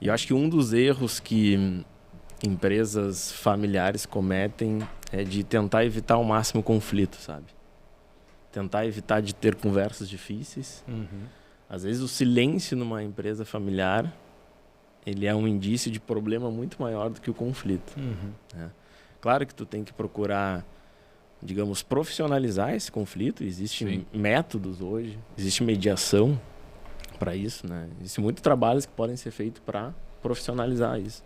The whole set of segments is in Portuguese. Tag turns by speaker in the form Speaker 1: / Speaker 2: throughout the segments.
Speaker 1: E eu acho que um dos erros que empresas familiares cometem é de tentar evitar ao máximo o conflito, sabe? Tentar evitar de ter conversas difíceis. Às vezes o silêncio numa empresa familiar, ele é um indício de problema muito maior do que o conflito. Né? Claro que tu tem que procurar, digamos, profissionalizar esse conflito. Existem métodos hoje, existe mediação para isso, né? Existem muitos trabalhos que podem ser feitos para profissionalizar isso.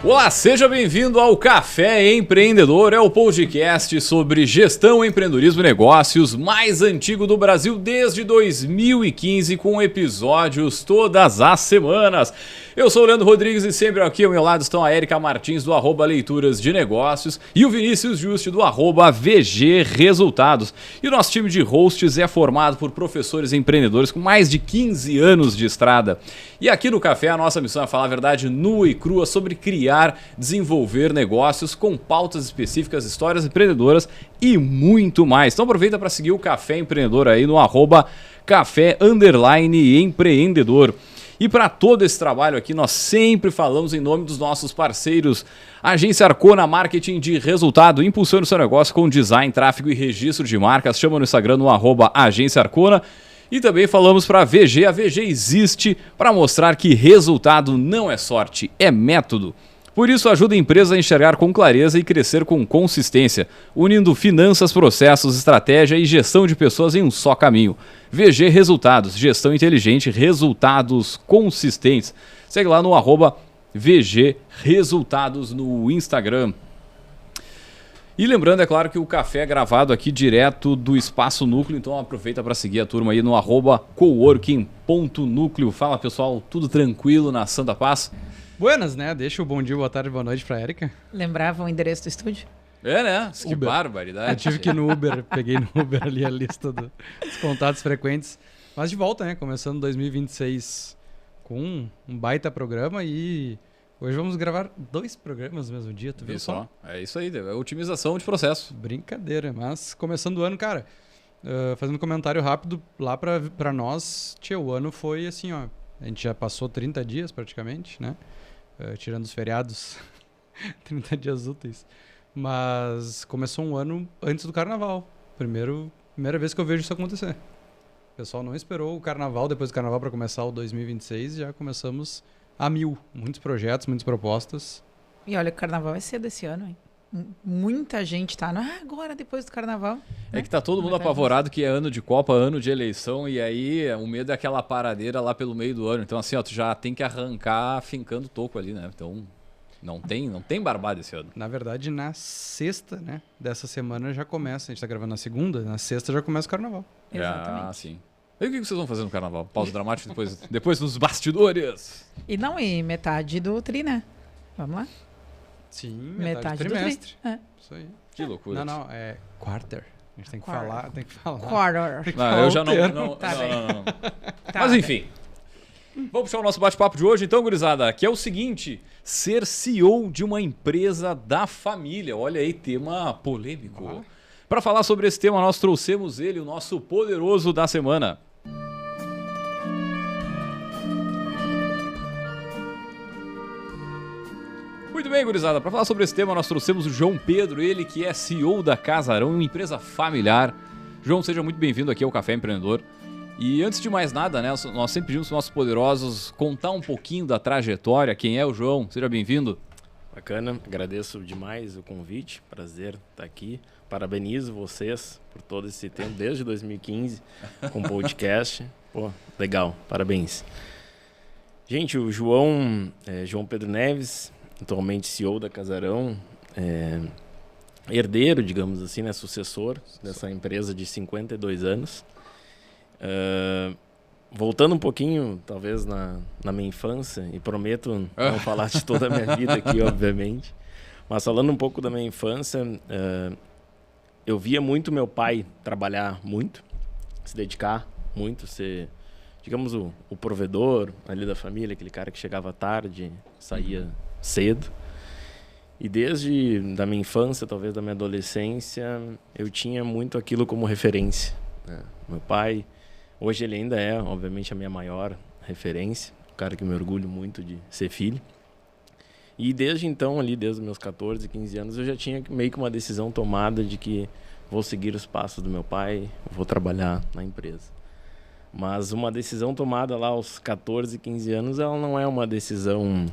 Speaker 2: Olá, seja bem-vindo ao Café Empreendedor, é o podcast sobre gestão, empreendedorismo e negócios mais antigo do Brasil desde 2015, com episódios todas as semanas. Eu sou o Leandro Rodrigues e sempre aqui ao meu lado estão a Érica Martins do @Leituras de Negócios e o Vinícius Juste do @VG Resultados. E o nosso time de hosts é formado por professores e empreendedores com mais de 15 anos de estrada. E aqui no Café a nossa missão é falar a verdade nua e crua sobre criar, desenvolver negócios com pautas específicas, histórias empreendedoras e muito mais. Então aproveita para seguir o Café Empreendedor aí no @café_empreendedor. E para todo esse trabalho aqui, nós sempre falamos em nome dos nossos parceiros. Agência Arcona Marketing de Resultado. Impulsione o seu negócio com design, tráfego e registro de marcas. Chama no Instagram no @Agência Arcona. E também falamos para a VG. A VG existe para mostrar que resultado não é sorte, é método. Por isso, ajuda a empresa a enxergar com clareza e crescer com consistência, unindo finanças, processos, estratégia e gestão de pessoas em um só caminho. VG Resultados, gestão inteligente, resultados consistentes. Segue lá no @VG Resultados no Instagram. E lembrando, é claro, que o café é gravado aqui direto do Espaço Núcleo, então aproveita para seguir a turma aí no @coworking.núcleo. Fala, pessoal, tudo tranquilo na Santa Paz?
Speaker 3: Buenas, né? Deixa o bom dia, boa tarde, boa noite pra Érica.
Speaker 4: Lembrava o endereço do estúdio?
Speaker 2: É, né? Que
Speaker 3: Uber.
Speaker 2: barbaridade.
Speaker 3: Eu tive que ir no Uber, peguei no Uber ali a lista dos contatos frequentes. Mas de volta, né? Começando 2026 com um baita programa e hoje vamos gravar 2 programas no mesmo dia, tu viu só?
Speaker 2: É isso aí, é otimização de processo.
Speaker 3: Brincadeira, mas começando o ano, cara, fazendo um comentário rápido lá pra nós, o ano foi assim, ó, a gente já passou 30 dias praticamente, né? Tirando os feriados, 30 dias úteis. Mas começou um ano antes do carnaval. Primeira vez que eu vejo isso acontecer. O pessoal não esperou o carnaval, depois do carnaval, para começar o 2026. Já começamos a 1000. Muitos projetos, muitas propostas.
Speaker 4: E olha que o carnaval é cedo esse ano, hein? Muita gente tá agora, depois do carnaval.
Speaker 2: É que tá todo mundo apavorado que é ano de Copa, ano de eleição, e aí o medo é aquela paradeira lá pelo meio do ano. Então assim, ó, tu já tem que arrancar fincando toco ali, né? Então não tem barbada esse ano.
Speaker 3: Na verdade, na sexta, né, dessa semana já começa. A gente tá gravando na segunda, na sexta já começa o carnaval.
Speaker 4: Exatamente.
Speaker 2: Ah, sim. E o que vocês vão fazer no carnaval? Pausa dramática depois dos bastidores.
Speaker 4: E metade do tri, né? Vamos lá?
Speaker 3: Sim,
Speaker 4: Metade
Speaker 3: do trimestre.
Speaker 4: tri.
Speaker 3: Isso aí.
Speaker 2: Que loucura.
Speaker 3: Não, é quarter. A gente tem que
Speaker 4: Quarter.
Speaker 3: falar,
Speaker 4: Quarter.
Speaker 2: Não, eu já não.
Speaker 4: Tá bem.
Speaker 2: Não.
Speaker 4: Tá
Speaker 2: Mas
Speaker 4: bem.
Speaker 2: enfim. Vamos puxar o nosso bate-papo de hoje, então, gurizada, que é o seguinte: ser CEO de uma empresa da família. Olha aí, tema polêmico. Para falar sobre esse tema, nós trouxemos ele, o nosso poderoso da semana. Muito bem, gurizada, para falar sobre esse tema, nós trouxemos o João Pedro, ele que é CEO da Casarão, uma empresa familiar. João, seja muito bem-vindo aqui ao Café Empreendedor. E antes de mais nada, né, nós sempre pedimos para os nossos poderosos contar um pouquinho da trajetória. Quem é o João? Seja bem-vindo.
Speaker 1: Bacana, agradeço demais o convite, prazer estar aqui. Parabenizo vocês por todo esse tempo, desde 2015, com o podcast. Pô, legal, parabéns. Gente, o João Pedro Neves, atualmente CEO da Casarão, herdeiro, digamos assim, né, sucessor dessa empresa de 52 anos. Voltando um pouquinho, talvez, na minha infância, e prometo não falar de toda a minha vida aqui, obviamente, mas falando um pouco da minha infância, eu via muito meu pai trabalhar muito, se dedicar muito, ser, digamos, o provedor ali da família, aquele cara que chegava tarde, saía cedo. E desde da minha infância, talvez da minha adolescência, eu tinha muito aquilo como referência, né? Meu pai, hoje ele ainda é, obviamente, a minha maior referência, o cara que eu me orgulho muito de ser filho. E desde então, ali, desde os meus 14, 15 anos, eu já tinha meio que uma decisão tomada de que vou seguir os passos do meu pai, vou trabalhar na empresa. Mas uma decisão tomada lá aos 14, 15 anos, ela não é uma decisão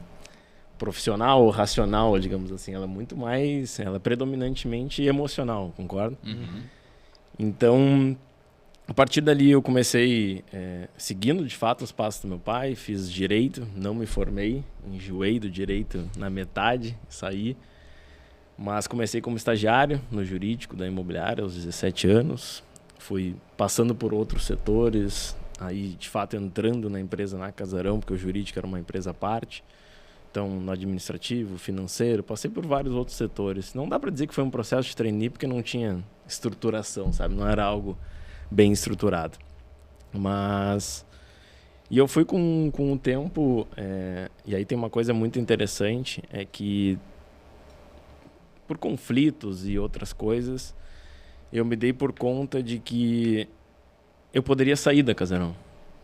Speaker 1: profissional ou racional, digamos assim. Ela é muito mais, ela é predominantemente emocional, concorda?
Speaker 2: Uhum.
Speaker 1: Então, a partir dali eu comecei seguindo de fato os passos do meu pai, fiz direito, não me formei, enjoei do direito na metade, saí. Mas comecei como estagiário no jurídico da imobiliária aos 17 anos. Fui passando por outros setores, aí de fato entrando na empresa na Casarão, porque o jurídico era uma empresa à parte. Então, no administrativo, financeiro, passei por vários outros setores. Não dá para dizer que foi um processo de trainee, porque não tinha estruturação, sabe? Não era algo bem estruturado. Mas... E eu fui com o tempo... E aí tem uma coisa muito interessante, é que por conflitos e outras coisas, eu me dei por conta de que eu poderia sair da Casarão.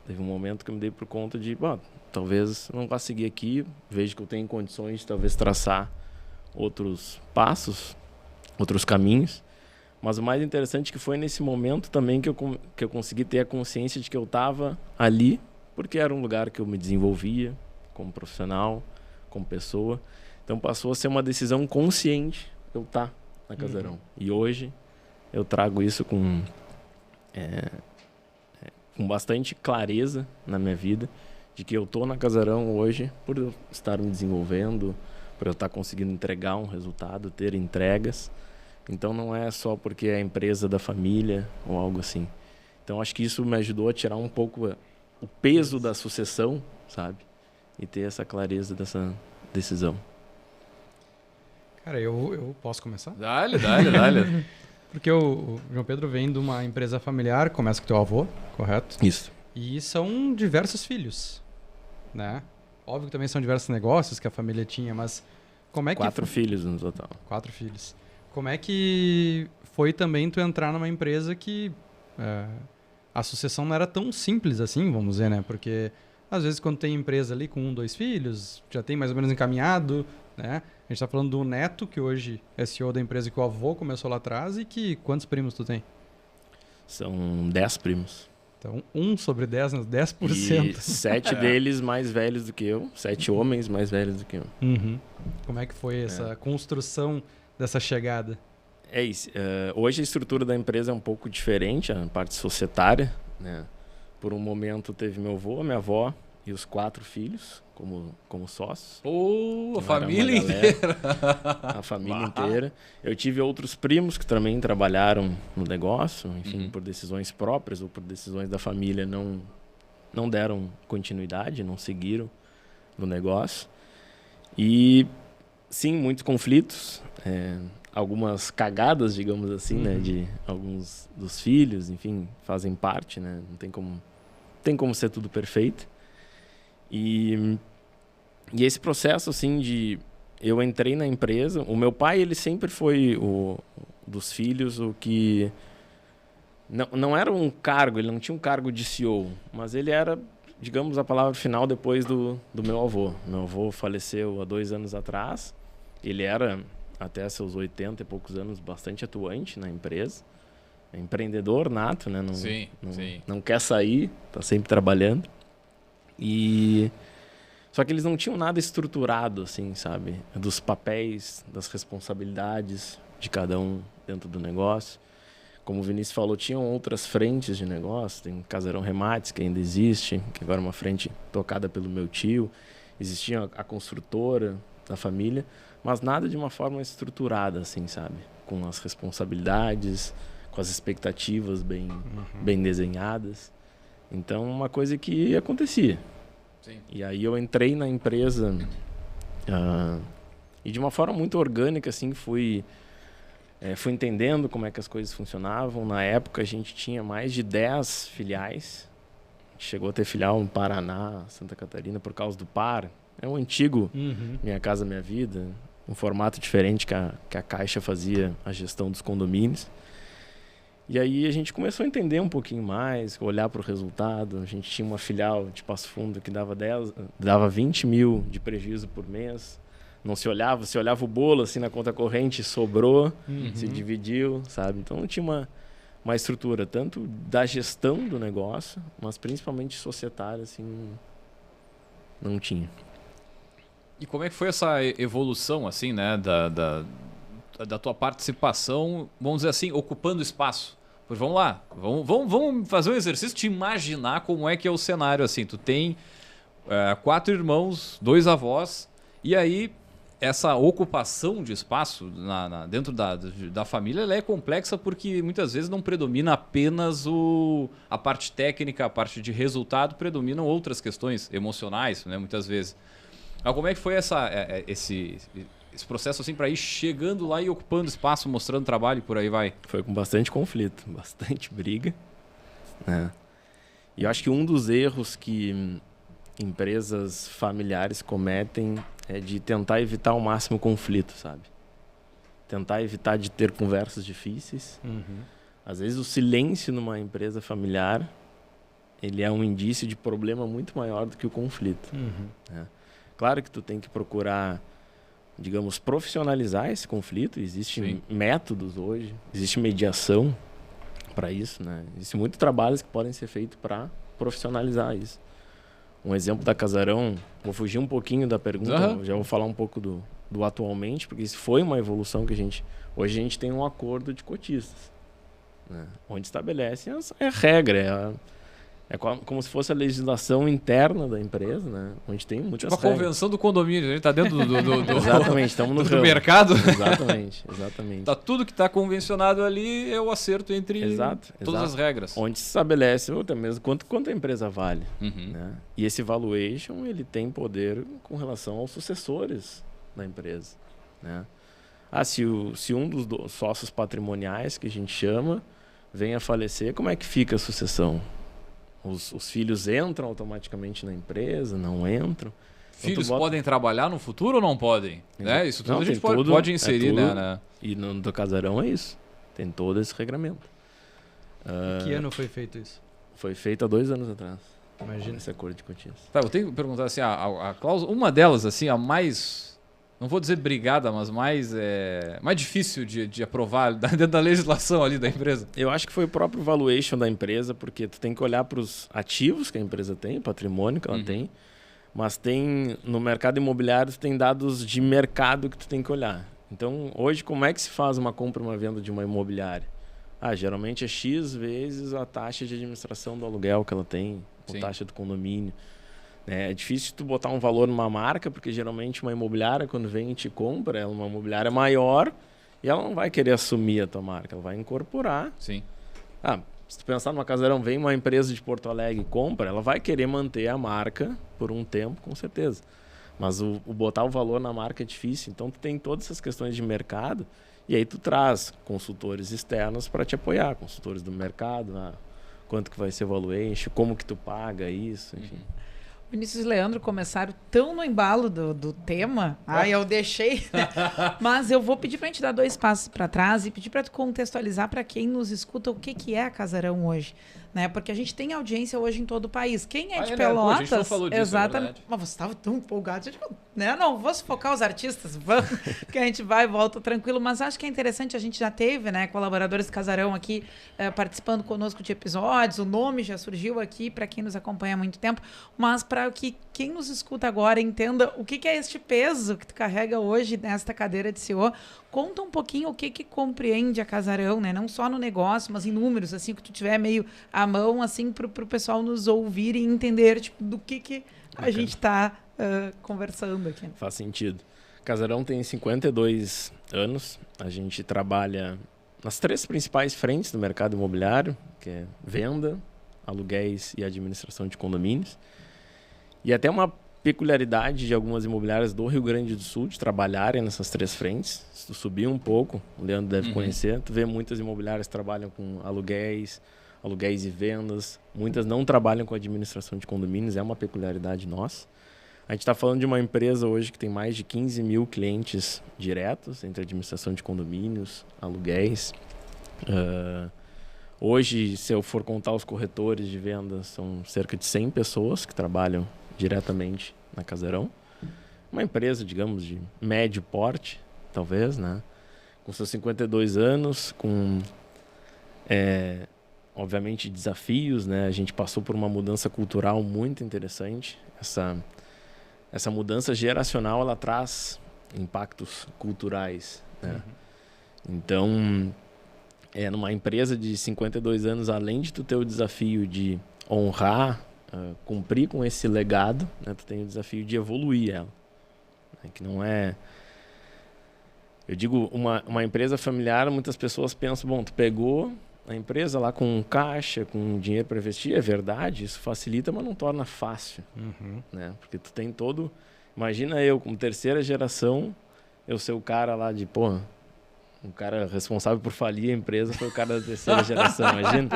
Speaker 1: Teve um momento que eu me dei por conta de, talvez não vá seguir aqui, vejo que eu tenho condições de talvez traçar outros passos, outros caminhos. Mas o mais interessante é que foi nesse momento também que eu consegui ter a consciência de que eu estava ali, porque era um lugar que eu me desenvolvia como profissional, como pessoa. Então passou a ser uma decisão consciente eu estar na Casarão. E hoje eu trago isso com bastante clareza na minha vida, de que eu estou na Casarão hoje por eu estar me desenvolvendo, por eu estar conseguindo entregar um resultado, ter entregas. Então não é só porque é a empresa da família ou algo assim. Então acho que isso me ajudou a tirar um pouco o peso da sucessão, sabe? E ter essa clareza dessa decisão.
Speaker 3: Cara, eu posso começar?
Speaker 2: Dale.
Speaker 3: Porque o João Pedro vem de uma empresa familiar, começa com teu avô, correto?
Speaker 1: Isso.
Speaker 3: E são diversos filhos, né? Óbvio que também são diversos negócios que a família tinha, mas como é que...
Speaker 1: 4 filhos no total.
Speaker 3: 4 filhos. Como é que foi também tu entrar numa empresa que a sucessão não era tão simples assim, vamos dizer, né? Porque às vezes quando tem empresa ali com 1, 2 filhos, já tem mais ou menos encaminhado, né? A gente tá falando do neto, que hoje é CEO da empresa que o avô começou lá atrás, e que quantos primos tu tem?
Speaker 1: São 10 primos.
Speaker 3: Então, 1 sobre 10, né? 10%.
Speaker 1: E 7 deles mais velhos do que eu. 7 homens mais velhos do que eu.
Speaker 3: Uhum. Como é que foi essa construção dessa chegada?
Speaker 1: É isso. Hoje a estrutura da empresa é um pouco diferente, a parte societária, né? Por um momento teve meu avô, minha avó e os 4 filhos como sócios.
Speaker 2: A família inteira.
Speaker 1: A família inteira. Eu tive outros primos que também trabalharam no negócio, enfim, por decisões próprias ou por decisões da família, não deram continuidade, não seguiram no negócio. E sim, muitos conflitos, algumas cagadas, digamos assim, né, de alguns dos filhos, enfim, fazem parte, né? Não tem como ser tudo perfeito. E esse processo, assim, de... Eu entrei na empresa... O meu pai, ele sempre foi dos filhos o que... Não era um cargo, ele não tinha um cargo de CEO, mas ele era, digamos, a palavra final depois do meu avô. Meu avô faleceu há 2 anos atrás. Ele era, até seus 80 e poucos anos, bastante atuante na empresa. Empreendedor nato, né? Não quer sair, está sempre trabalhando. Só que eles não tinham nada estruturado, assim, sabe? Dos papéis, das responsabilidades de cada um dentro do negócio. Como o Vinícius falou, tinham outras frentes de negócio. Tem Casarão Remates, que ainda existe, que agora é uma frente tocada pelo meu tio. Existia a construtora da família, mas nada de uma forma estruturada, assim, sabe? Com as responsabilidades, com as expectativas bem desenhadas. Então, uma coisa que acontecia.
Speaker 2: Sim.
Speaker 1: E aí eu entrei na empresa e de uma forma muito orgânica, assim, fui entendendo como é que as coisas funcionavam. Na época a gente tinha mais de 10 filiais. A gente chegou a ter filial no Paraná, Santa Catarina, por causa do PAR. É um antigo Minha Casa Minha Vida. um formato diferente que a Caixa fazia a gestão dos condomínios. E aí a gente começou a entender um pouquinho mais, olhar para o resultado. A gente tinha uma filial de Passo Fundo que dava 20 mil de prejuízo por mês. Não se olhava o bolo assim na conta corrente, sobrou, se dividiu, sabe? Então não tinha uma estrutura tanto da gestão do negócio, mas principalmente societária, assim, não tinha.
Speaker 2: E como é que foi essa evolução, assim, né, da tua participação, vamos dizer assim, ocupando espaço? Pois vamos lá, vamos fazer um exercício de imaginar como é que é o cenário, assim. Tu tem 4 irmãos, 2 avós, e aí essa ocupação de espaço dentro da família ela é complexa porque muitas vezes não predomina apenas a parte técnica, a parte de resultado, predominam outras questões emocionais, né, muitas vezes. Mas como é que foi esse processo assim para ir chegando lá e ocupando espaço, mostrando trabalho e por aí vai?
Speaker 1: Foi com bastante conflito, bastante briga, né? E eu acho que um dos erros que empresas familiares cometem é de tentar evitar ao máximo conflito, sabe? Tentar evitar de ter conversas difíceis. Às vezes o silêncio numa empresa familiar ele é um indício de problema muito maior do que o conflito. Né? Claro que tu tem que procurar, digamos, profissionalizar esse conflito. Existem métodos hoje, existe mediação para isso, né? Existem muitos trabalhos que podem ser feitos para profissionalizar isso. Um exemplo da Casarão, vou fugir um pouquinho da pergunta, já vou falar um pouco do atualmente, porque isso foi uma evolução que hoje a gente tem um acordo de cotistas, né? Onde estabelece a regra, é como se fosse a legislação interna da empresa, né? Onde tem muitas regras.
Speaker 2: A convenção do condomínio, a gente está dentro do
Speaker 1: Exatamente, estamos no
Speaker 2: mercado.
Speaker 1: Exatamente.
Speaker 2: Tá tudo que está convencionado ali é o acerto entre todas as regras.
Speaker 1: Onde se estabelece até mesmo quanto a empresa vale. Né? E esse valuation ele tem poder com relação aos sucessores da empresa. Né? Se um dos sócios patrimoniais, que a gente chama, vem a falecer, como é que fica a sucessão? Os filhos entram automaticamente na empresa, não entram.
Speaker 2: Filhos podem trabalhar no futuro ou não podem? Né? Isso tudo a gente pode inserir, né?
Speaker 1: E do Casarão é isso. Tem todo esse regramento.
Speaker 3: Que ano foi feito isso?
Speaker 1: Foi feito há 2 anos atrás.
Speaker 3: Imagina.
Speaker 1: Esse acordo de cotistas.
Speaker 2: Tá, eu tenho que perguntar assim, a cláusula, uma delas, assim, a mais, não vou dizer brigada, mas mais difícil de aprovar dentro da legislação ali da empresa.
Speaker 1: Eu acho que foi o próprio valuation da empresa, porque tu tem que olhar para os ativos que a empresa tem, o patrimônio que ela tem, mas no mercado imobiliário tu tem dados de mercado que tu tem que olhar. Então, hoje, como é que se faz uma compra e uma venda de uma imobiliária? Geralmente é X vezes a taxa de administração do aluguel que ela tem, a taxa do condomínio. É difícil tu botar um valor numa marca, porque geralmente uma imobiliária, quando vem e te compra, ela é uma imobiliária maior e ela não vai querer assumir a tua marca, ela vai incorporar.
Speaker 2: Sim.
Speaker 1: Se tu pensar numa Casarão, vem uma empresa de Porto Alegre e compra, ela vai querer manter a marca por um tempo, com certeza. Mas o botar o valor na marca é difícil, então tu tem todas essas questões de mercado e aí tu traz consultores externos para te apoiar, consultores do mercado, quanto que vai ser o valuation, como que tu paga isso, enfim.
Speaker 4: Vinícius e Leandro começaram tão no embalo do tema. Eu deixei. Mas eu vou pedir para a gente dar 2 passos para trás e pedir para tu contextualizar para quem nos escuta o que é a Casarão hoje. Né? Porque a gente tem audiência hoje em todo o país. Quem é de Pelotas...
Speaker 2: a gente não falou disso,
Speaker 4: exatamente. Mas você estava tão empolgado. Né? Não, vou focar os artistas. Vamos, que a gente vai e volta tranquilo. Mas acho que é interessante. A gente já teve, né, colaboradores do Casarão aqui participando conosco de episódios. O nome já surgiu aqui para quem nos acompanha há muito tempo. Mas para que quem nos escuta agora entenda o que é este peso que tu carrega hoje nesta cadeira de CEO. Conta um pouquinho o que compreende a Casarão, né? Não só no negócio, mas em números, assim, que tu tiver meio à mão, assim, pro pessoal nos ouvir e entender, tipo, do que a gente está conversando aqui.
Speaker 1: Faz sentido. Casarão tem 52 anos. A gente trabalha nas 3 principais frentes do mercado imobiliário, que é venda, aluguéis e administração de condomínios. E até uma peculiaridade de algumas imobiliárias do Rio Grande do Sul de trabalharem nessas 3 frentes. Se tu subir um pouco, o Leandro deve conhecer, tu vê muitas imobiliárias que trabalham com aluguéis e vendas. Muitas não trabalham com administração de condomínios, é uma peculiaridade nossa. A gente está falando de uma empresa hoje que tem mais de 15 mil clientes diretos, entre administração de condomínios, aluguéis. Hoje, se eu for contar os corretores de vendas, são cerca de 100 pessoas que trabalham diretamente na Casarão. Uma empresa, digamos, de médio porte, talvez, né? Com seus 52 anos, com, obviamente, desafios, né? A gente passou por uma mudança cultural muito interessante. Essa mudança geracional, ela traz impactos culturais, né? Então, numa empresa de 52 anos, além de tu ter o desafio de honrar, cumprir com esse legado, né? Tu tem o desafio de evoluir ela. Né? Que não é... Eu digo, uma empresa familiar, muitas pessoas pensam, bom, tu pegou a empresa lá com caixa, com dinheiro para investir, é verdade, isso facilita, mas não torna fácil. Né? Porque tu tem todo... Imagina eu, como terceira geração, eu ser o cara lá de, pô, o cara responsável por falir a empresa foi o cara da terceira geração, imagina?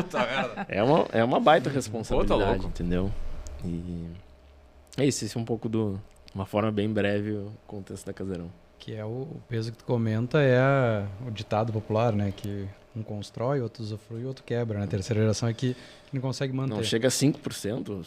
Speaker 1: É uma baita responsabilidade, entendeu? E esse é um pouco uma forma bem breve, o contexto da Casarão.
Speaker 3: Que é o peso que tu comenta, o ditado popular, né? Que um constrói, outro usufrui, outro quebra. Né? A terceira geração é que não consegue manter.
Speaker 1: Não chega a 5%,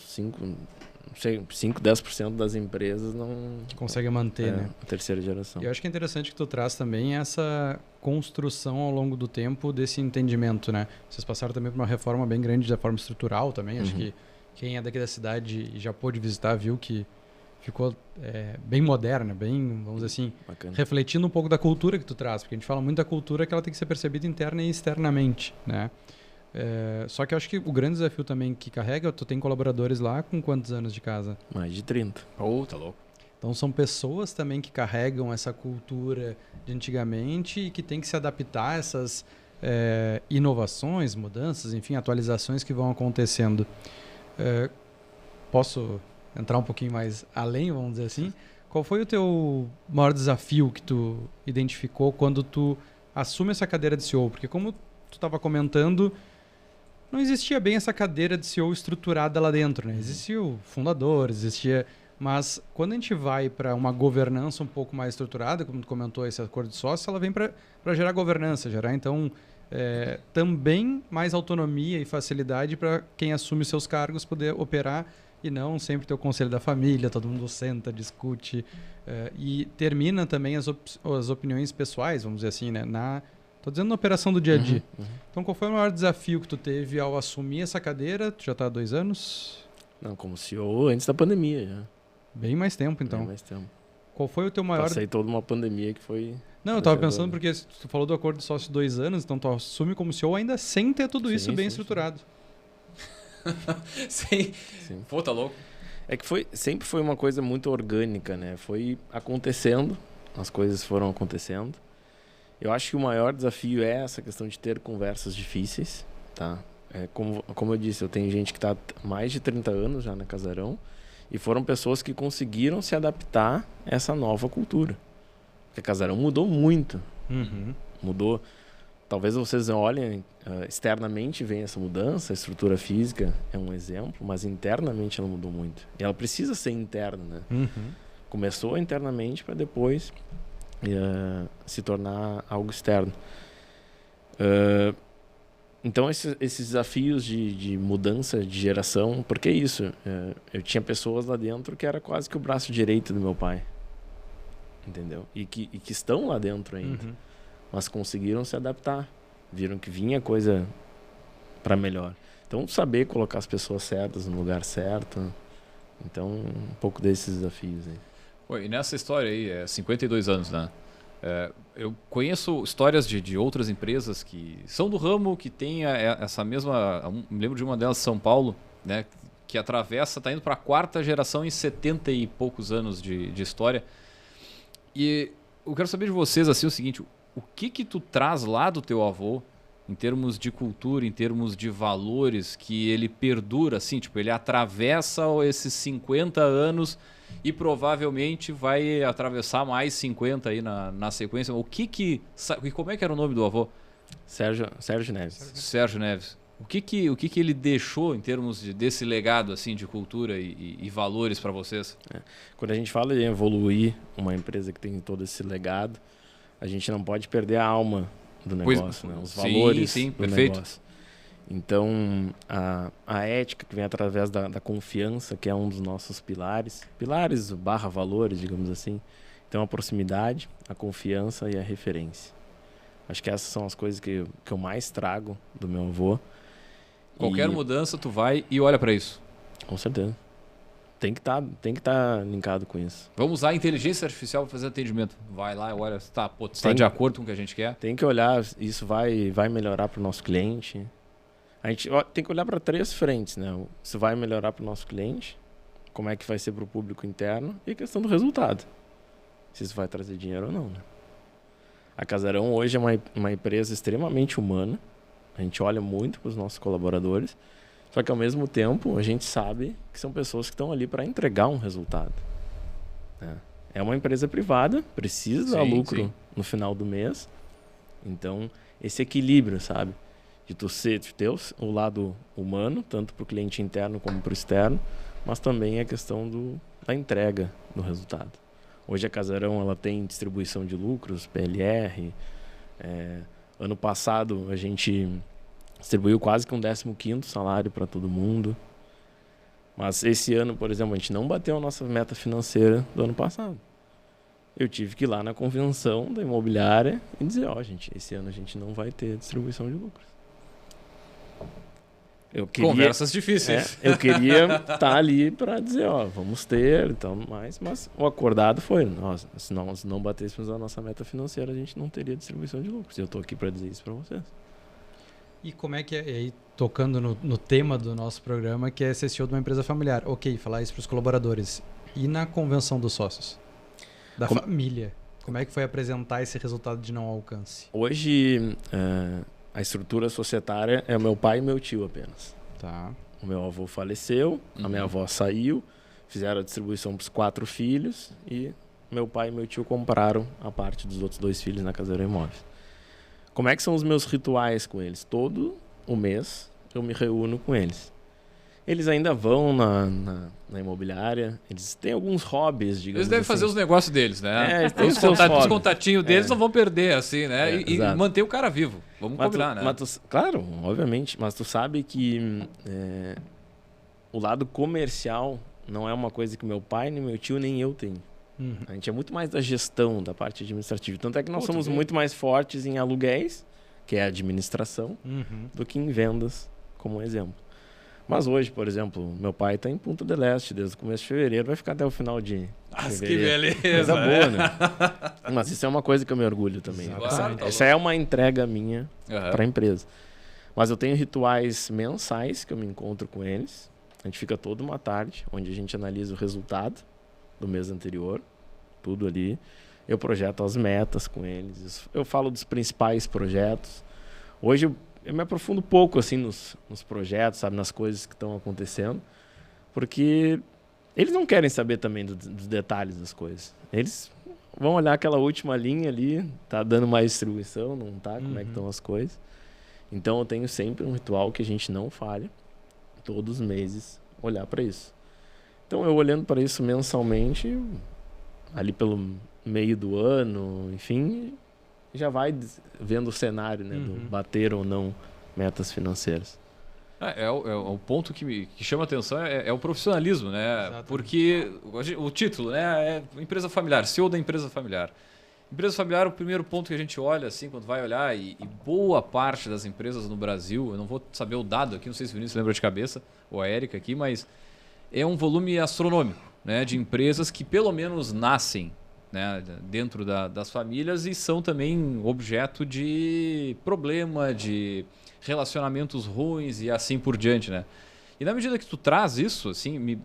Speaker 1: 10% das empresas não...
Speaker 3: Consegue manter, né?
Speaker 1: A terceira geração.
Speaker 3: E eu acho que é interessante que tu traz também essa construção ao longo do tempo desse entendimento, né? Vocês passaram também por uma reforma bem grande da forma estrutural também. Acho que quem é daqui da cidade e já pôde visitar viu que ficou bem moderna, bem, vamos dizer assim,
Speaker 1: bacana, refletindo
Speaker 3: um pouco da cultura que tu traz, porque a gente fala muito da cultura que ela tem que ser percebida interna e externamente, né? Só que eu acho que o grande desafio também que carrega, tu tem colaboradores lá com quantos anos de casa?
Speaker 1: Mais de 30.
Speaker 2: Tá louco.
Speaker 3: Então são pessoas também que carregam essa cultura de antigamente e que tem que se adaptar a essas inovações, mudanças, enfim, atualizações que vão acontecendo. Posso entrar um pouquinho mais além, vamos dizer assim? Qual foi o teu maior desafio que tu identificou quando tu assume essa cadeira de CEO? Porque como tu estava comentando, não existia bem essa cadeira de CEO estruturada lá dentro, né? Existia o fundador, mas quando a gente vai para uma governança um pouco mais estruturada, como tu comentou, esse acordo de sócio, ela vem para gerar governança, gerar então também mais autonomia e facilidade para quem assume seus cargos poder operar e não sempre ter o conselho da família, todo mundo senta, discute e termina também as opiniões pessoais, vamos dizer assim, né? Tô dizendo na operação do dia a dia. Então, qual foi o maior desafio que tu teve ao assumir essa cadeira? Tu já está há 2 anos?
Speaker 1: Não, como CEO antes da pandemia já.
Speaker 3: Bem mais tempo, então.
Speaker 1: Bem mais tempo.
Speaker 3: Qual foi o teu maior...
Speaker 1: Passei toda uma pandemia que foi...
Speaker 3: Não, eu tava pensando porque tu falou do acordo de sócio de 2 anos, então tu assume como CEO ainda sem ter tudo isso bem estruturado.
Speaker 2: Sim. Pô, tá louco.
Speaker 1: É que sempre foi uma coisa muito orgânica, né? Foi acontecendo, as coisas foram acontecendo. Eu acho que o maior desafio é essa questão de ter conversas difíceis, tá? Como eu disse, eu tenho gente que está há mais de 30 anos já na Casarão e foram pessoas que conseguiram se adaptar a essa nova cultura. Porque a Casarão mudou muito. Mudou. Talvez vocês olhem externamente, vem essa mudança, a estrutura física é um exemplo, mas internamente ela mudou muito. E ela precisa ser interna, né? Começou internamente para depois se tornar algo externo. Então esses desafios de mudança de geração, porque é isso, eu tinha pessoas lá dentro que era quase que o braço direito do meu pai, entendeu? E que estão lá dentro ainda, mas conseguiram se adaptar, viram que vinha coisa para melhor. Então saber colocar as pessoas certas no lugar certo, então um pouco desses desafios aí.
Speaker 2: E nessa história aí, 52 anos, né? Eu conheço histórias de outras empresas que são do ramo, que tem essa mesma... Me lembro de uma delas, São Paulo, né? Que atravessa, está indo para a 4ª geração em 70 e poucos anos de história. E eu quero saber de vocês assim, o seguinte, o que tu traz lá do teu avô, em termos de cultura, em termos de valores, que ele perdura, assim, tipo, ele atravessa esses 50 anos... E provavelmente vai atravessar mais 50 aí na sequência. Como é que era o nome do avô?
Speaker 1: Sérgio Neves.
Speaker 2: Sérgio Neves. O que ele deixou em termos desse legado assim de cultura e valores para vocês?
Speaker 1: Quando a gente fala em evoluir uma empresa que tem todo esse legado, a gente não pode perder a alma do negócio, né? Os valores do
Speaker 2: perfeito.
Speaker 1: negócio. Então, a ética que vem através da confiança, que é um dos nossos pilares / valores, digamos assim. Então, a proximidade, a confiança e a referência. Acho que essas são as coisas que eu mais trago do meu avô.
Speaker 2: Qualquer mudança, tu vai e olha para isso.
Speaker 1: Com certeza. Tem que estar linkado com isso.
Speaker 2: Vamos usar a inteligência artificial para fazer atendimento. Vai lá e olha se está de acordo com o que a gente quer.
Speaker 1: Tem que olhar, isso vai melhorar para o nosso cliente. A gente tem que olhar para 3 frentes, né? Isso vai melhorar para o nosso cliente, como é que vai ser para o público interno e a questão do resultado. Se isso vai trazer dinheiro ou não, né? A Casarão hoje é uma empresa extremamente humana. A gente olha muito para os nossos colaboradores, só que ao mesmo tempo a gente sabe que são pessoas que estão ali para entregar um resultado. É uma empresa privada, precisa dar lucro no final do mês. Então, esse equilíbrio, sabe? De tu ter o lado humano, tanto para o cliente interno como para o externo, mas também a questão da entrega do resultado. Hoje a Casarão ela tem distribuição de lucros, PLR. Ano passado a gente distribuiu quase que um 15º salário para todo mundo. Mas esse ano, por exemplo, a gente não bateu a nossa meta financeira do ano passado. Eu tive que ir lá na convenção da imobiliária e dizer, gente, esse ano a gente não vai ter distribuição de lucros.
Speaker 2: Conversas difíceis.
Speaker 1: Eu queria estar ali para dizer, vamos ter e tal, mas o acordado foi, se nós não batêssemos a nossa meta financeira, a gente não teria distribuição de lucros. E eu estou aqui para dizer isso para vocês.
Speaker 3: E como é que é, aí, tocando no tema do nosso programa, que é ser CEO de uma empresa familiar. Ok, falar isso para os colaboradores. E na convenção dos sócios? Da família? Como é que foi apresentar esse resultado de não alcance?
Speaker 1: Hoje, a estrutura societária é o meu pai e meu tio apenas.
Speaker 3: Tá.
Speaker 1: O meu avô faleceu, a minha avó saiu, fizeram a distribuição para os 4 filhos e meu pai e meu tio compraram a parte dos outros 2 filhos na Casarão Imóveis. Como é que são os meus rituais com eles? Todo o mês eu me reúno com eles. Eles ainda vão na imobiliária, eles têm alguns hobbies, digamos
Speaker 2: Eles devem
Speaker 1: assim.
Speaker 2: fazer os negócios deles, né?
Speaker 1: Eles têm
Speaker 2: os contatinhos deles não vão perder, assim, né? E manter o cara vivo. Vamos combinar, né?
Speaker 1: Claro, obviamente. Mas tu sabe que o lado comercial não é uma coisa que meu pai, nem meu tio, nem eu tenho. A gente é muito mais da gestão, da parte administrativa. Tanto é que nós somos muito mais fortes em aluguéis, que é a administração, do que em vendas, como exemplo. Mas hoje, por exemplo, meu pai está em Punta del Este desde o começo de fevereiro, vai ficar até o final de fevereiro.
Speaker 2: Que beleza!
Speaker 1: Coisa boa, né? Mas isso é uma coisa que eu me orgulho também. Essa é uma entrega minha para a empresa. Mas eu tenho rituais mensais que eu me encontro com eles. A gente fica toda uma tarde, onde a gente analisa o resultado do mês anterior, tudo ali. Eu projeto as metas com eles. Eu falo dos principais projetos. Hoje eu me aprofundo pouco assim nos projetos, sabe, nas coisas que estão acontecendo, porque eles não querem saber também dos detalhes das coisas. Eles vão olhar aquela última linha ali, tá dando mais distribuição, não tá, como é que estão as coisas. Então eu tenho sempre um ritual que a gente não falha, todos os meses, olhar para isso. Então eu olhando para isso mensalmente, ali pelo meio do ano, enfim, já vai vendo o cenário, né, do bater ou não metas financeiras.
Speaker 2: O ponto que chama a atenção é o profissionalismo, né? Exatamente. Porque o título, né, é empresa familiar, CEO da empresa familiar. Empresa familiar, o primeiro ponto que a gente olha, assim, quando vai olhar, e boa parte das empresas no Brasil, eu não vou saber o dado aqui, não sei se o Vinícius lembra de cabeça, ou a Érica aqui, mas é um volume astronômico, né, de empresas que pelo menos nascem, né, dentro das famílias e são também objeto de problema, de relacionamentos ruins e assim por diante, né? E na medida que tu traz isso, assim,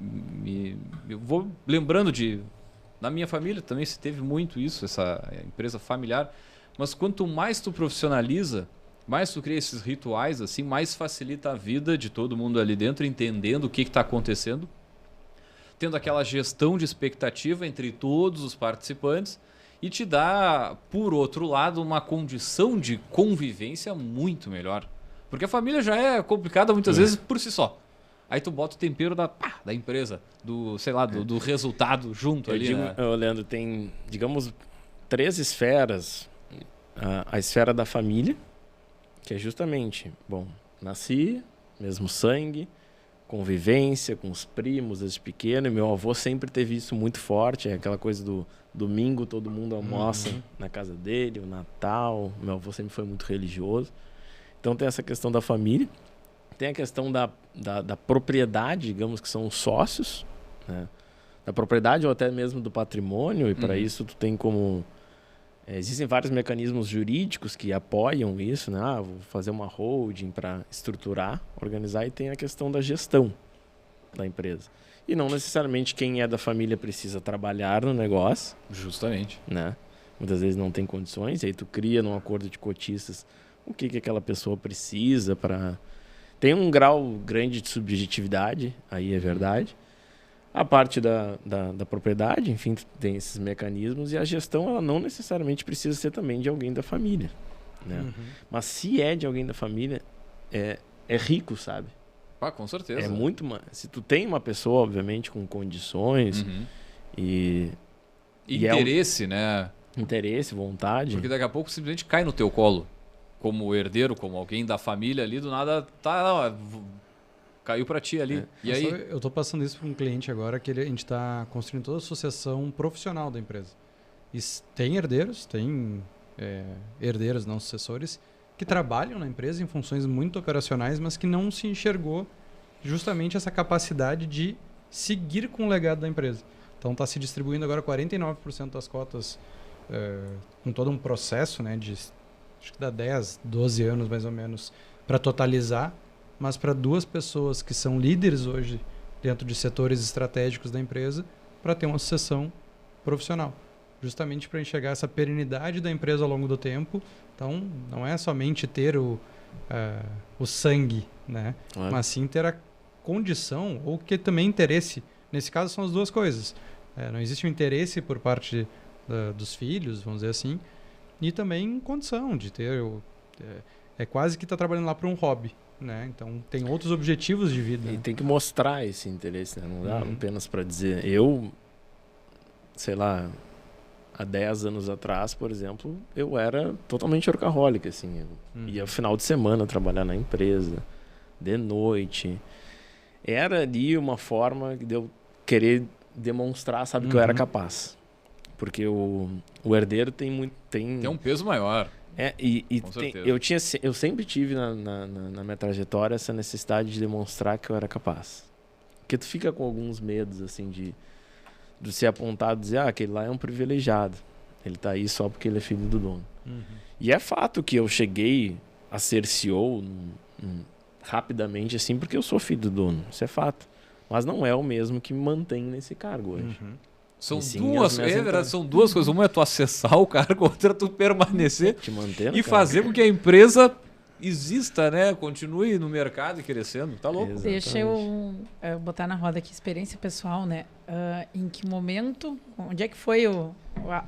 Speaker 2: eu vou lembrando na minha família também se teve muito isso, essa empresa familiar, mas quanto mais tu profissionaliza, mais tu cria esses rituais, assim, mais facilita a vida de todo mundo ali dentro, entendendo o que está acontecendo, tendo aquela gestão de expectativa entre todos os participantes e te dá, por outro lado, uma condição de convivência muito melhor. Porque a família já é complicada muitas vezes por si só. Aí tu bota o tempero da empresa, do, sei lá, do resultado junto ali, né?
Speaker 1: Leandro, tem, digamos, 3 esferas. A esfera da família, que é justamente, bom, nasci, mesmo sangue, convivência com os primos desde pequeno, e meu avô sempre teve isso muito forte, é aquela coisa do domingo todo mundo almoça na casa dele, o Natal, meu avô sempre foi muito religioso. Então tem essa questão da família, tem a questão da propriedade, digamos que são os sócios, né? Da propriedade ou até mesmo do patrimônio, e para isso tu tem como... existem vários mecanismos jurídicos que apoiam isso, né? Vou fazer uma holding para estruturar, organizar, e tem a questão da gestão da empresa. E não necessariamente quem é da família precisa trabalhar no negócio.
Speaker 2: Justamente.
Speaker 1: Né? Muitas vezes não tem condições, e aí tu cria num acordo de cotistas o que aquela pessoa precisa para... Tem um grau grande de subjetividade, aí é verdade. A parte da propriedade, enfim, tem esses mecanismos, e a gestão ela não necessariamente precisa ser também de alguém da família, né? Mas se é de alguém da família, é rico, sabe?
Speaker 2: Com certeza.
Speaker 1: É muito... Se tu tem uma pessoa, obviamente, com condições e
Speaker 2: interesse, né?
Speaker 1: Interesse, vontade.
Speaker 2: Porque daqui a pouco simplesmente cai no teu colo. Como herdeiro, como alguém da família ali, do nada caiu para ti ali. E aí?
Speaker 3: Eu tô passando isso para um cliente agora, que a gente está construindo toda a associação profissional da empresa. E tem herdeiros, herdeiros, não sucessores, que trabalham na empresa em funções muito operacionais, mas que não se enxergou justamente essa capacidade de seguir com o legado da empresa. Então está se distribuindo agora 49% das cotas com todo um processo, né, de acho que dá 10, 12 anos mais ou menos para totalizar, mas para 2 pessoas que são líderes hoje dentro de setores estratégicos da empresa, para ter uma sucessão profissional. Justamente para enxergar essa perenidade da empresa ao longo do tempo. Então, não é somente ter o sangue, né? Mas sim ter a condição, ou que também interesse. Nesse caso, são as 2 coisas. Não existe um interesse por parte dos filhos, vamos dizer assim, e também condição de ter... É quase que está trabalhando lá para um hobby, né? Então, tem outros objetivos de vida.
Speaker 1: E tem que mostrar esse interesse, né? Não dá apenas para dizer... Eu, sei lá... Há 10 anos atrás, por exemplo, eu era totalmente workaholic, assim. Eu ia final de semana trabalhar na empresa, de noite. Era ali uma forma de eu querer demonstrar, sabe, que eu era capaz. Porque o herdeiro tem muito... Tem
Speaker 2: um peso maior.
Speaker 1: Eu sempre tive na minha trajetória essa necessidade de demonstrar que eu era capaz. Porque tu fica com alguns medos, assim, de ser apontado e dizer, aquele lá é um privilegiado. Ele tá aí só porque ele é filho do dono. E é fato que eu cheguei a ser CEO rapidamente, assim, porque eu sou filho do dono. Isso é fato. Mas não é o mesmo que me mantém nesse cargo hoje.
Speaker 2: São duas coisas. Uma é tu acessar o cargo, outra é tu permanecer
Speaker 1: te manter
Speaker 2: e fazer com que a empresa exista, né? Continue no mercado e crescendo. Tá louco.
Speaker 1: Exatamente.
Speaker 4: Deixa eu botar na roda aqui experiência pessoal, né? Em que momento, onde é que foi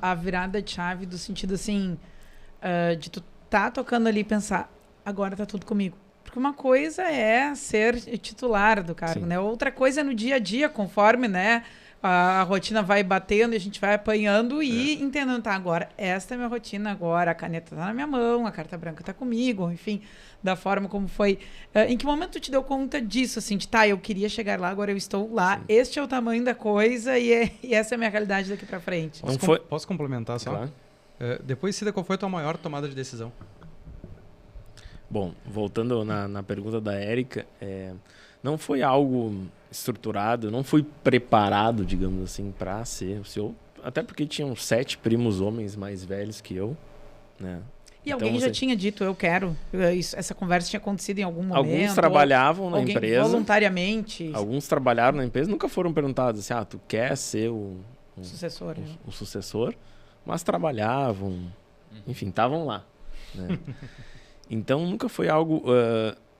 Speaker 4: a virada de chave do sentido assim, de tu tá tocando ali e pensar, agora tá tudo comigo. Porque uma coisa é ser titular do cargo, né? Outra coisa é no dia a dia, conforme, né? A rotina vai batendo e a gente vai apanhando e entendendo, tá, agora, esta é a minha rotina agora, a caneta tá na minha mão, a carta branca tá comigo, enfim, da forma como foi. Em que momento tu te deu conta disso, assim, de eu queria chegar lá, agora eu estou lá, este é o tamanho da coisa e essa é a minha realidade daqui pra frente.
Speaker 3: Posso complementar só?
Speaker 1: Claro.
Speaker 3: Depois, Cida, qual foi a tua maior tomada de decisão?
Speaker 1: Bom, voltando na pergunta da Érica, não foi algo estruturado, não fui preparado, digamos assim, para ser o CEO, até porque tinham 7 primos homens mais velhos que eu, né?
Speaker 4: E então, alguém já tinha dito, eu quero? Essa conversa tinha acontecido em algum momento?
Speaker 1: Alguns trabalhavam na empresa.
Speaker 4: Voluntariamente?
Speaker 1: Alguns trabalharam na empresa, nunca foram perguntados assim, tu quer ser o
Speaker 4: sucessor,
Speaker 1: o sucessor, mas trabalhavam, enfim, estavam lá, né? Então, nunca foi algo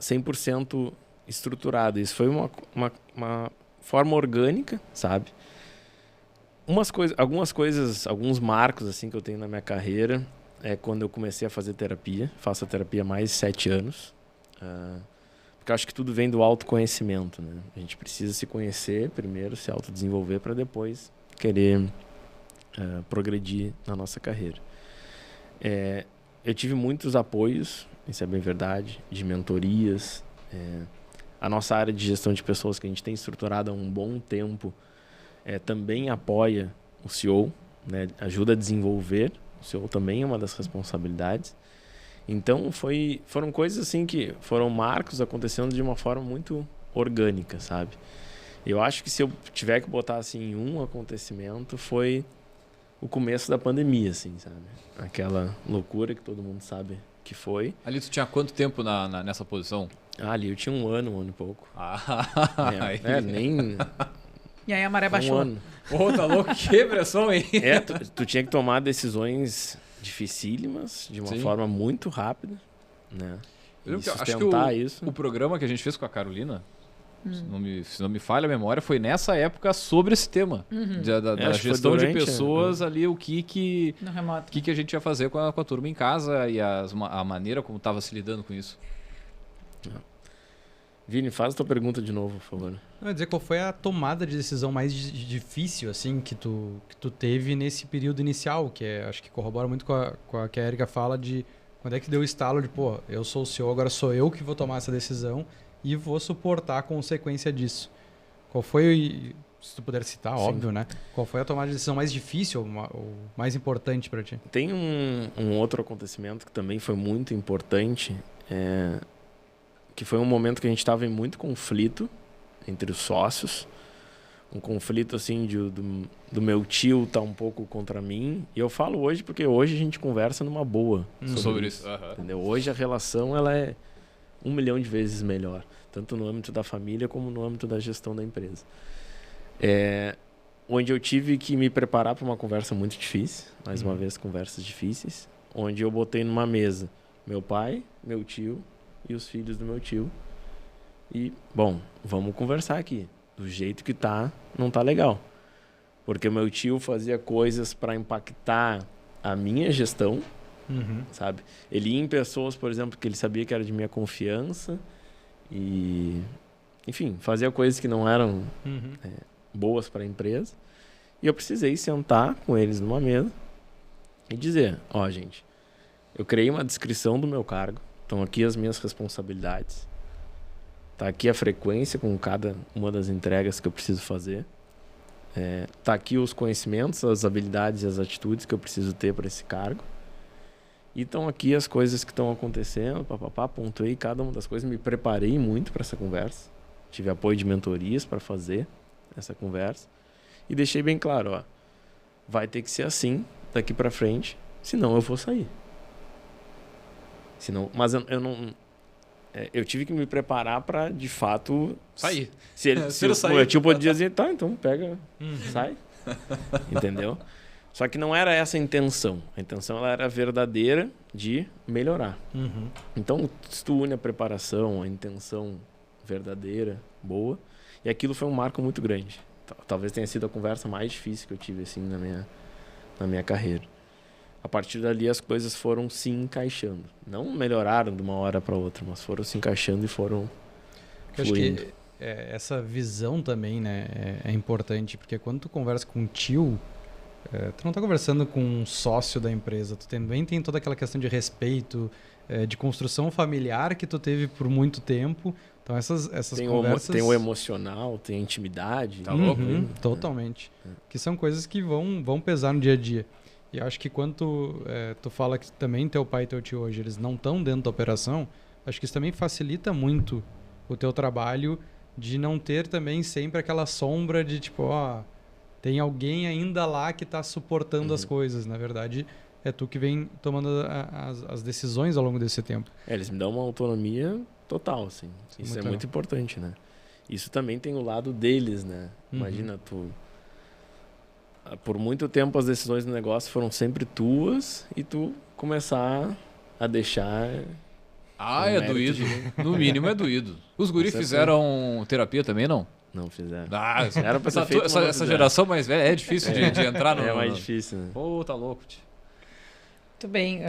Speaker 1: 100% estruturado. Isso foi uma forma orgânica, sabe? Algumas coisas, alguns marcos assim que eu tenho na minha carreira é quando eu comecei a fazer terapia. Faço a terapia há mais de 7 anos. Porque eu acho que tudo vem do autoconhecimento, né? A gente precisa se conhecer primeiro, se autodesenvolver para depois querer progredir na nossa carreira. Eu tive muitos apoios, isso é bem verdade, de mentorias. A nossa área de gestão de pessoas que a gente tem estruturado há um bom tempo também apoia o CEO, né? Ajuda a desenvolver. O CEO também é uma das responsabilidades. Então foram coisas assim que foram marcos acontecendo de uma forma muito orgânica, sabe? Eu acho que se eu tiver que botar assim um acontecimento foi o começo da pandemia, assim, sabe? Aquela loucura que todo mundo sabe que foi.
Speaker 2: Ali tu tinha quanto tempo nessa posição?
Speaker 1: Ali eu tinha um ano e pouco.
Speaker 2: Nem...
Speaker 4: E aí a maré baixou.
Speaker 1: ano.
Speaker 2: Pô, tá louco? Que pressão, hein?
Speaker 1: Tu tinha que tomar decisões dificílimas, de uma forma muito rápida, né? E sustentar isso.
Speaker 2: O programa que a gente fez com a Carolina, se não me falha a memória, foi nessa época sobre esse tema. Da gestão de pessoas ali, o que a gente ia fazer com a turma em casa e a maneira como estava se lidando com isso.
Speaker 1: Vini, faz a tua pergunta de novo, por favor.
Speaker 3: Não, dizer qual foi a tomada de decisão mais difícil assim que tu teve nesse período inicial, que acho que corrobora muito com a que a Erika fala de quando é que deu o estalo de, pô, eu sou o CEO, agora sou eu que vou tomar essa decisão e vou suportar a consequência disso. Qual foi, se tu puder citar, óbvio, né? Qual foi a tomada de decisão mais difícil ou mais importante para ti?
Speaker 1: Tem um outro acontecimento que também foi muito importante, que foi um momento que a gente estava em muito conflito entre os sócios, um conflito assim do meu tio tá um pouco contra mim, e eu falo hoje porque hoje a gente conversa numa boa sobre isso. Entendeu? Hoje a relação ela é 1 milhão de vezes melhor, tanto no âmbito da família como no âmbito da gestão da empresa. Onde eu tive que me preparar para uma conversa muito difícil, mais uma vez conversas difíceis, onde eu botei numa mesa meu pai, meu tio e os filhos do meu tio. E, bom, vamos conversar aqui. Do jeito que tá, não tá legal. Porque o meu tio fazia coisas para impactar a minha gestão, sabe? Ele ia em pessoas, por exemplo, que ele sabia que era de minha confiança e, enfim, fazia coisas que não eram boas para a empresa. E eu precisei sentar com eles numa mesa e dizer, ó, gente, eu criei uma descrição do meu cargo, estão aqui as minhas responsabilidades. Tá aqui a frequência com cada uma das entregas que eu preciso fazer. Tá aqui os conhecimentos, as habilidades e as atitudes que eu preciso ter para esse cargo. E estão aqui as coisas que estão acontecendo, pontuei cada uma das coisas, me preparei muito para essa conversa. Tive apoio de mentorias para fazer essa conversa. E deixei bem claro, ó, vai ter que ser assim daqui para frente, senão eu vou sair. Mas eu não... eu tive que me preparar para, de fato...
Speaker 2: Sair.
Speaker 1: Se o meu tio podia dizer, tá, então pega, sai. Entendeu? Só que não era essa a intenção. A intenção ela era verdadeira de melhorar. Então, se tu une a preparação, a intenção verdadeira, boa, e aquilo foi um marco muito grande. Talvez tenha sido a conversa mais difícil que eu tive assim, na minha carreira. A partir dali as coisas foram se encaixando. Não melhoraram de uma hora para outra, mas foram se encaixando e foram fluindo.
Speaker 3: Acho que essa visão também, né, é importante, porque quando tu conversa com um tio, tu não está conversando com um sócio da empresa, tu também tem toda aquela questão de respeito, de construção familiar que tu teve por muito tempo. Então essas conversas...
Speaker 1: Tem o emocional, tem a intimidade.
Speaker 2: Tá louco?
Speaker 3: Totalmente. Que são coisas que vão pesar no dia a dia. E acho que quando tu fala que também teu pai e teu tio hoje, eles não estão dentro da operação, acho que isso também facilita muito o teu trabalho de não ter também sempre aquela sombra de tipo, ó, tem alguém ainda lá que está suportando as coisas. Na verdade, é tu que vem tomando as decisões ao longo desse tempo.
Speaker 1: Eles me dão uma autonomia total, assim. Isso
Speaker 3: muito
Speaker 1: é muito importante, né? Isso também tem o lado deles, né? Imagina tu... Por muito tempo as decisões do negócio foram sempre tuas e tu começar a deixar...
Speaker 2: é doído. No mínimo é doído. Os guris fizeram terapia também, não?
Speaker 1: Não fizeram.
Speaker 2: Era pra essa geração mais velha é difícil de entrar no...
Speaker 1: É mais difícil, né?
Speaker 2: Pô, tá louco.
Speaker 4: Muito bem.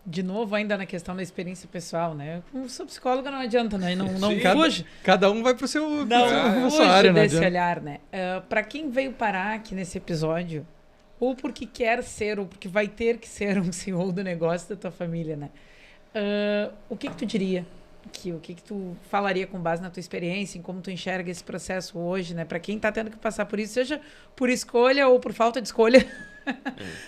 Speaker 4: de novo, ainda na questão da experiência pessoal, né? Como sou psicóloga, não adianta, né? Não fuge.
Speaker 3: Cada um vai pro seu,
Speaker 4: Não
Speaker 3: sua área,
Speaker 4: desse olhar, né? Para quem veio parar aqui nesse episódio, ou porque quer ser, ou porque vai ter que ser um CEO do negócio da tua família, né? O que tu diria? O que tu falaria com base na tua experiência, em como tu enxerga esse processo hoje, né? Para quem tá tendo que passar por isso, seja por escolha ou por falta de escolha,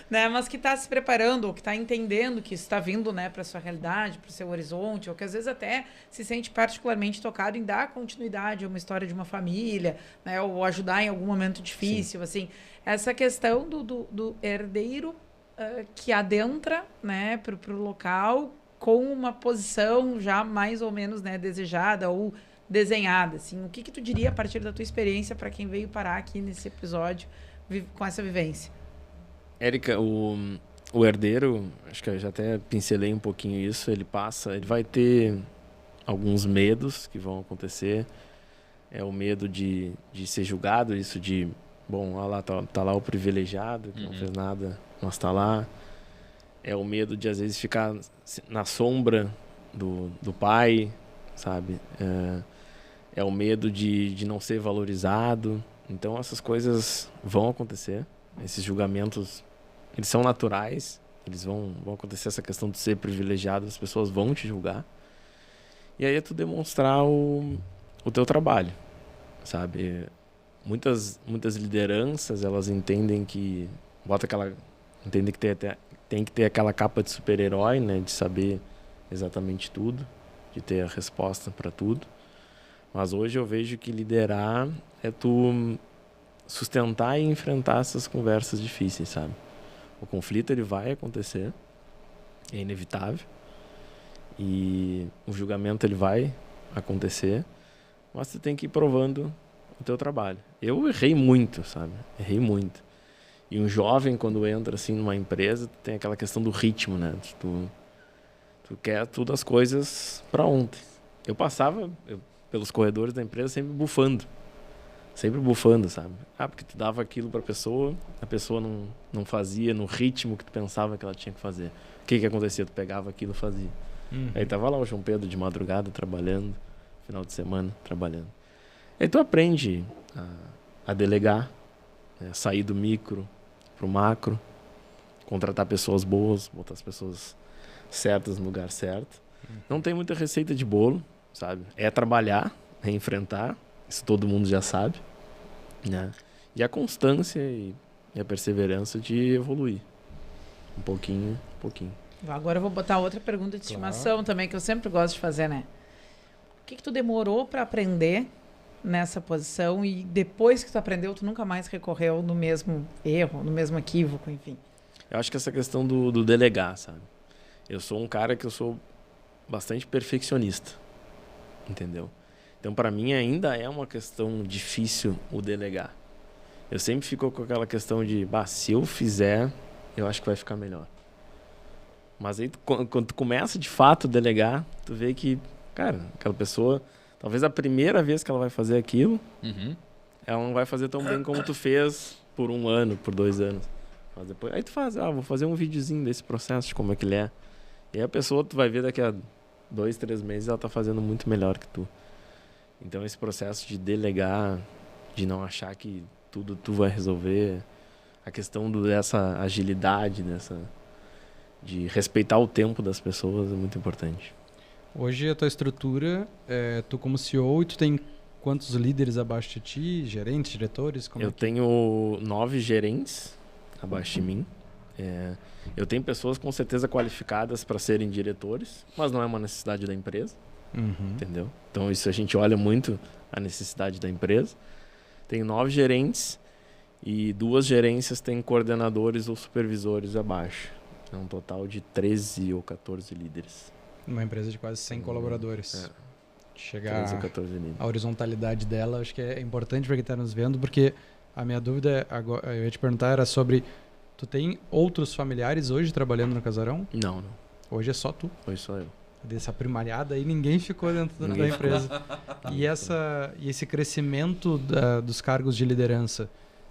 Speaker 4: né? Mas que tá se preparando, ou que tá entendendo que isso está vindo, né, para sua realidade, para o seu horizonte, ou que às vezes até se sente particularmente tocado em dar continuidade a uma história de uma família, né? Ou ajudar em algum momento difícil, assim. Essa questão do herdeiro que adentra, né, pro local com uma posição já mais ou menos, né, desejada ou desenhada, assim. O que tu diria a partir da tua experiência para quem veio parar aqui nesse episódio com essa vivência?
Speaker 1: Érica, o herdeiro, acho que eu já até pincelei um pouquinho isso, ele vai ter alguns medos que vão acontecer. É o medo de ser julgado, isso de, bom, olha lá, tá lá o privilegiado, que não fez nada, mas tá lá. É o medo de, às vezes, ficar na sombra do pai, sabe? É o medo de não ser valorizado. Então, essas coisas vão acontecer. Esses julgamentos, eles são naturais. Eles vão acontecer, essa questão de ser privilegiado. As pessoas vão te julgar. E aí é tu demonstrar o teu trabalho, sabe? Muitas lideranças, elas entendem que... Entendem que tem que ter aquela capa de super-herói, né? De saber exatamente tudo, de ter a resposta para tudo. Mas hoje eu vejo que liderar é tu sustentar e enfrentar essas conversas difíceis, sabe? O conflito, ele vai acontecer, é inevitável. E o julgamento, ele vai acontecer, mas tu tem que ir provando o teu trabalho. Eu errei muito, sabe? Errei muito. E um jovem, quando entra assim numa empresa, tem aquela questão do ritmo, né? Tu quer tudo as coisas para ontem. Eu passava pelos corredores da empresa sempre bufando, sabe? Porque tu dava aquilo para a pessoa não fazia no ritmo que tu pensava que ela tinha que fazer. O que acontecia? Tu pegava aquilo e fazia. Aí tava lá o João Pedro de madrugada trabalhando, final de semana trabalhando. Aí tu aprende a delegar, né? Sair do micro pro macro, contratar pessoas boas, botar as pessoas certas no lugar certo. Não tem muita receita de bolo, sabe? É trabalhar, é enfrentar, isso todo mundo já sabe, né? E a constância e a perseverança de evoluir. Um pouquinho.
Speaker 4: Agora eu vou botar outra pergunta de estimação também, que eu sempre gosto de fazer, né? O que tu demorou para aprender nessa posição e depois que tu aprendeu, tu nunca mais recorreu no mesmo erro, no mesmo equívoco, enfim?
Speaker 1: Eu acho que essa questão do delegar, sabe? Eu sou um cara que eu sou bastante perfeccionista, entendeu? Então, para mim, ainda é uma questão difícil o delegar. Eu sempre fico com aquela questão de, se eu fizer, eu acho que vai ficar melhor. Mas aí, quando tu começa de fato a delegar, tu vê que, cara, aquela pessoa... Talvez a primeira vez que ela vai fazer aquilo, ela não vai fazer tão bem como tu fez por 1 ano, por 2 anos. Mas depois, aí tu faz, vou fazer um videozinho desse processo, de como é que ele é. E aí a pessoa, tu vai ver daqui a 2, 3 meses, ela tá fazendo muito melhor que tu. Então esse processo de delegar, de não achar que tudo tu vai resolver, a questão dessa agilidade, de respeitar o tempo das pessoas é muito importante.
Speaker 3: Hoje a tua estrutura, tu como CEO, e tu tem quantos líderes abaixo de ti? Gerentes, diretores?
Speaker 1: Eu tenho 9 gerentes abaixo de mim. Eu tenho pessoas com certeza qualificadas para serem diretores, mas não é uma necessidade da empresa, entendeu? Então isso a gente olha muito a necessidade da empresa. Tenho 9 gerentes e 2 gerências têm coordenadores ou supervisores abaixo. É um total de 13 ou 14 líderes.
Speaker 3: Uma empresa de quase 100 colaboradores. Chegar
Speaker 1: 13 ou 14 líderes.
Speaker 3: A horizontalidade dela, acho que é importante para quem está nos vendo, porque a minha dúvida, agora, eu ia te perguntar, era sobre... Tu tem outros familiares hoje trabalhando no Casarão?
Speaker 1: Não.
Speaker 3: Hoje é só tu?
Speaker 1: Hoje só eu.
Speaker 3: Dessa primariada aí, ninguém ficou dentro da empresa. E esse crescimento dos cargos de liderança,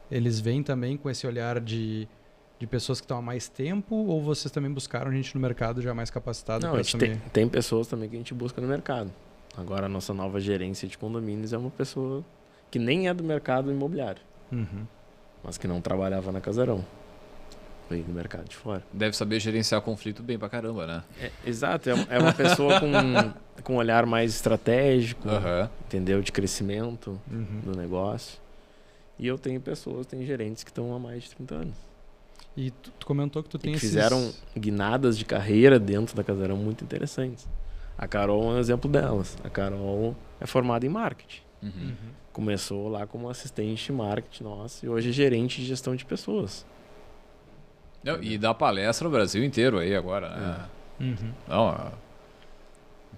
Speaker 3: eles vêm também com esse olhar de de pessoas que estão há mais tempo, ou vocês também buscaram gente no mercado já mais capacitado?
Speaker 1: Não, a gente tem pessoas também que a gente busca no mercado. Agora a nossa nova gerência de condomínios é uma pessoa que nem é do mercado imobiliário, mas que não trabalhava na Casarão. Veio do mercado de fora.
Speaker 2: Deve saber gerenciar conflito bem pra caramba, né?
Speaker 1: Exato, é uma pessoa com um olhar mais estratégico, entendeu? De crescimento do negócio. E eu tenho tem gerentes que estão há mais de 30 anos.
Speaker 3: E tu comentou que tu tem
Speaker 1: fizeram guinadas de carreira dentro da Casarão muito interessantes. A Carol é um exemplo delas. A Carol é formada em marketing. Começou lá como assistente de marketing nossa e hoje é gerente de gestão de pessoas.
Speaker 2: Não, e dá palestra no Brasil inteiro aí agora, né? Não,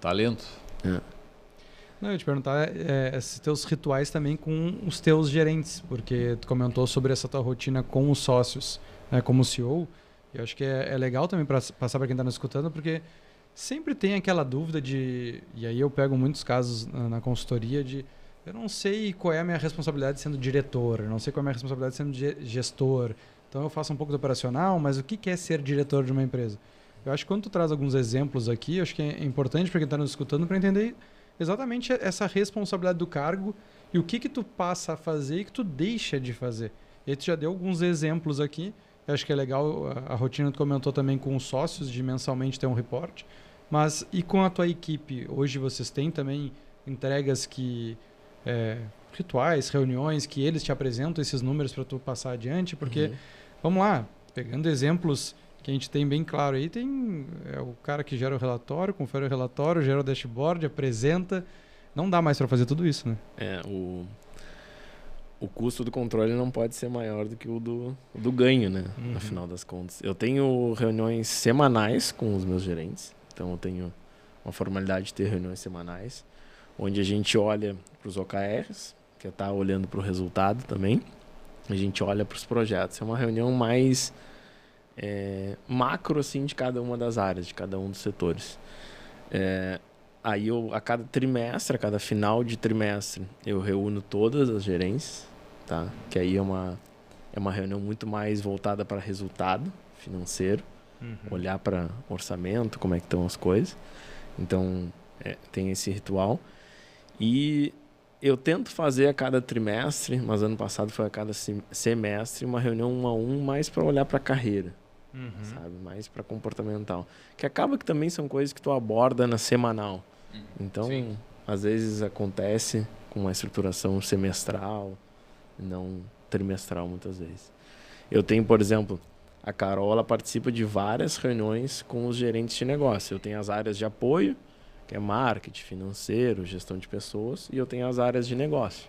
Speaker 2: talento.
Speaker 3: Não, eu ia te perguntar se teus rituais também com os teus gerentes, porque tu comentou sobre essa tua rotina com os sócios, né, como CEO. Eu acho que é legal também para passar para quem está nos escutando, porque sempre tem aquela dúvida de... E aí eu pego muitos casos na consultoria de... Eu não sei qual é a minha responsabilidade sendo diretor, eu não sei qual é a minha responsabilidade sendo gestor. Então eu faço um pouco do operacional, mas o que é ser diretor de uma empresa? Eu acho que quando tu traz alguns exemplos aqui, eu acho que é importante para quem está nos escutando para entender exatamente essa responsabilidade do cargo e o que tu passa a fazer e que tu deixa de fazer. E aí tu já deu alguns exemplos aqui. Eu acho que é legal a rotina que tu comentou também com os sócios de mensalmente ter um report. Mas e com a tua equipe? Hoje vocês têm também entregas que... rituais, reuniões que eles te apresentam esses números para tu passar adiante, porque, vamos lá, pegando exemplos que a gente tem bem claro aí, tem o cara que gera o relatório, confere o relatório, gera o dashboard, apresenta, não dá mais para fazer tudo isso, né?
Speaker 1: O custo do controle não pode ser maior do que o do ganho, né? No final das contas. Eu tenho reuniões semanais com os meus gerentes, então eu tenho uma formalidade de ter reuniões semanais, onde a gente olha para os OKRs, que é estar olhando para o resultado também. A gente olha para os projetos. É uma reunião mais macro assim, de cada uma das áreas, de cada um dos setores. Aí a cada trimestre, a cada final de trimestre, eu reúno todas as gerências, tá? Que aí é uma reunião muito mais voltada para resultado financeiro, olhar para orçamento, como é que estão as coisas. Então, tem esse ritual. E eu tento fazer a cada trimestre, mas ano passado foi a cada semestre, uma reunião 1 a 1 mais para olhar para a carreira, sabe? Mais para comportamental. Que acaba que também são coisas que tu aborda na semanal. Então, às vezes acontece com uma estruturação semestral, não trimestral muitas vezes. Eu tenho, por exemplo, a Carol, ela participa de várias reuniões com os gerentes de negócio. Eu tenho as áreas de apoio, que é marketing, financeiro, gestão de pessoas, e eu tenho as áreas de negócio.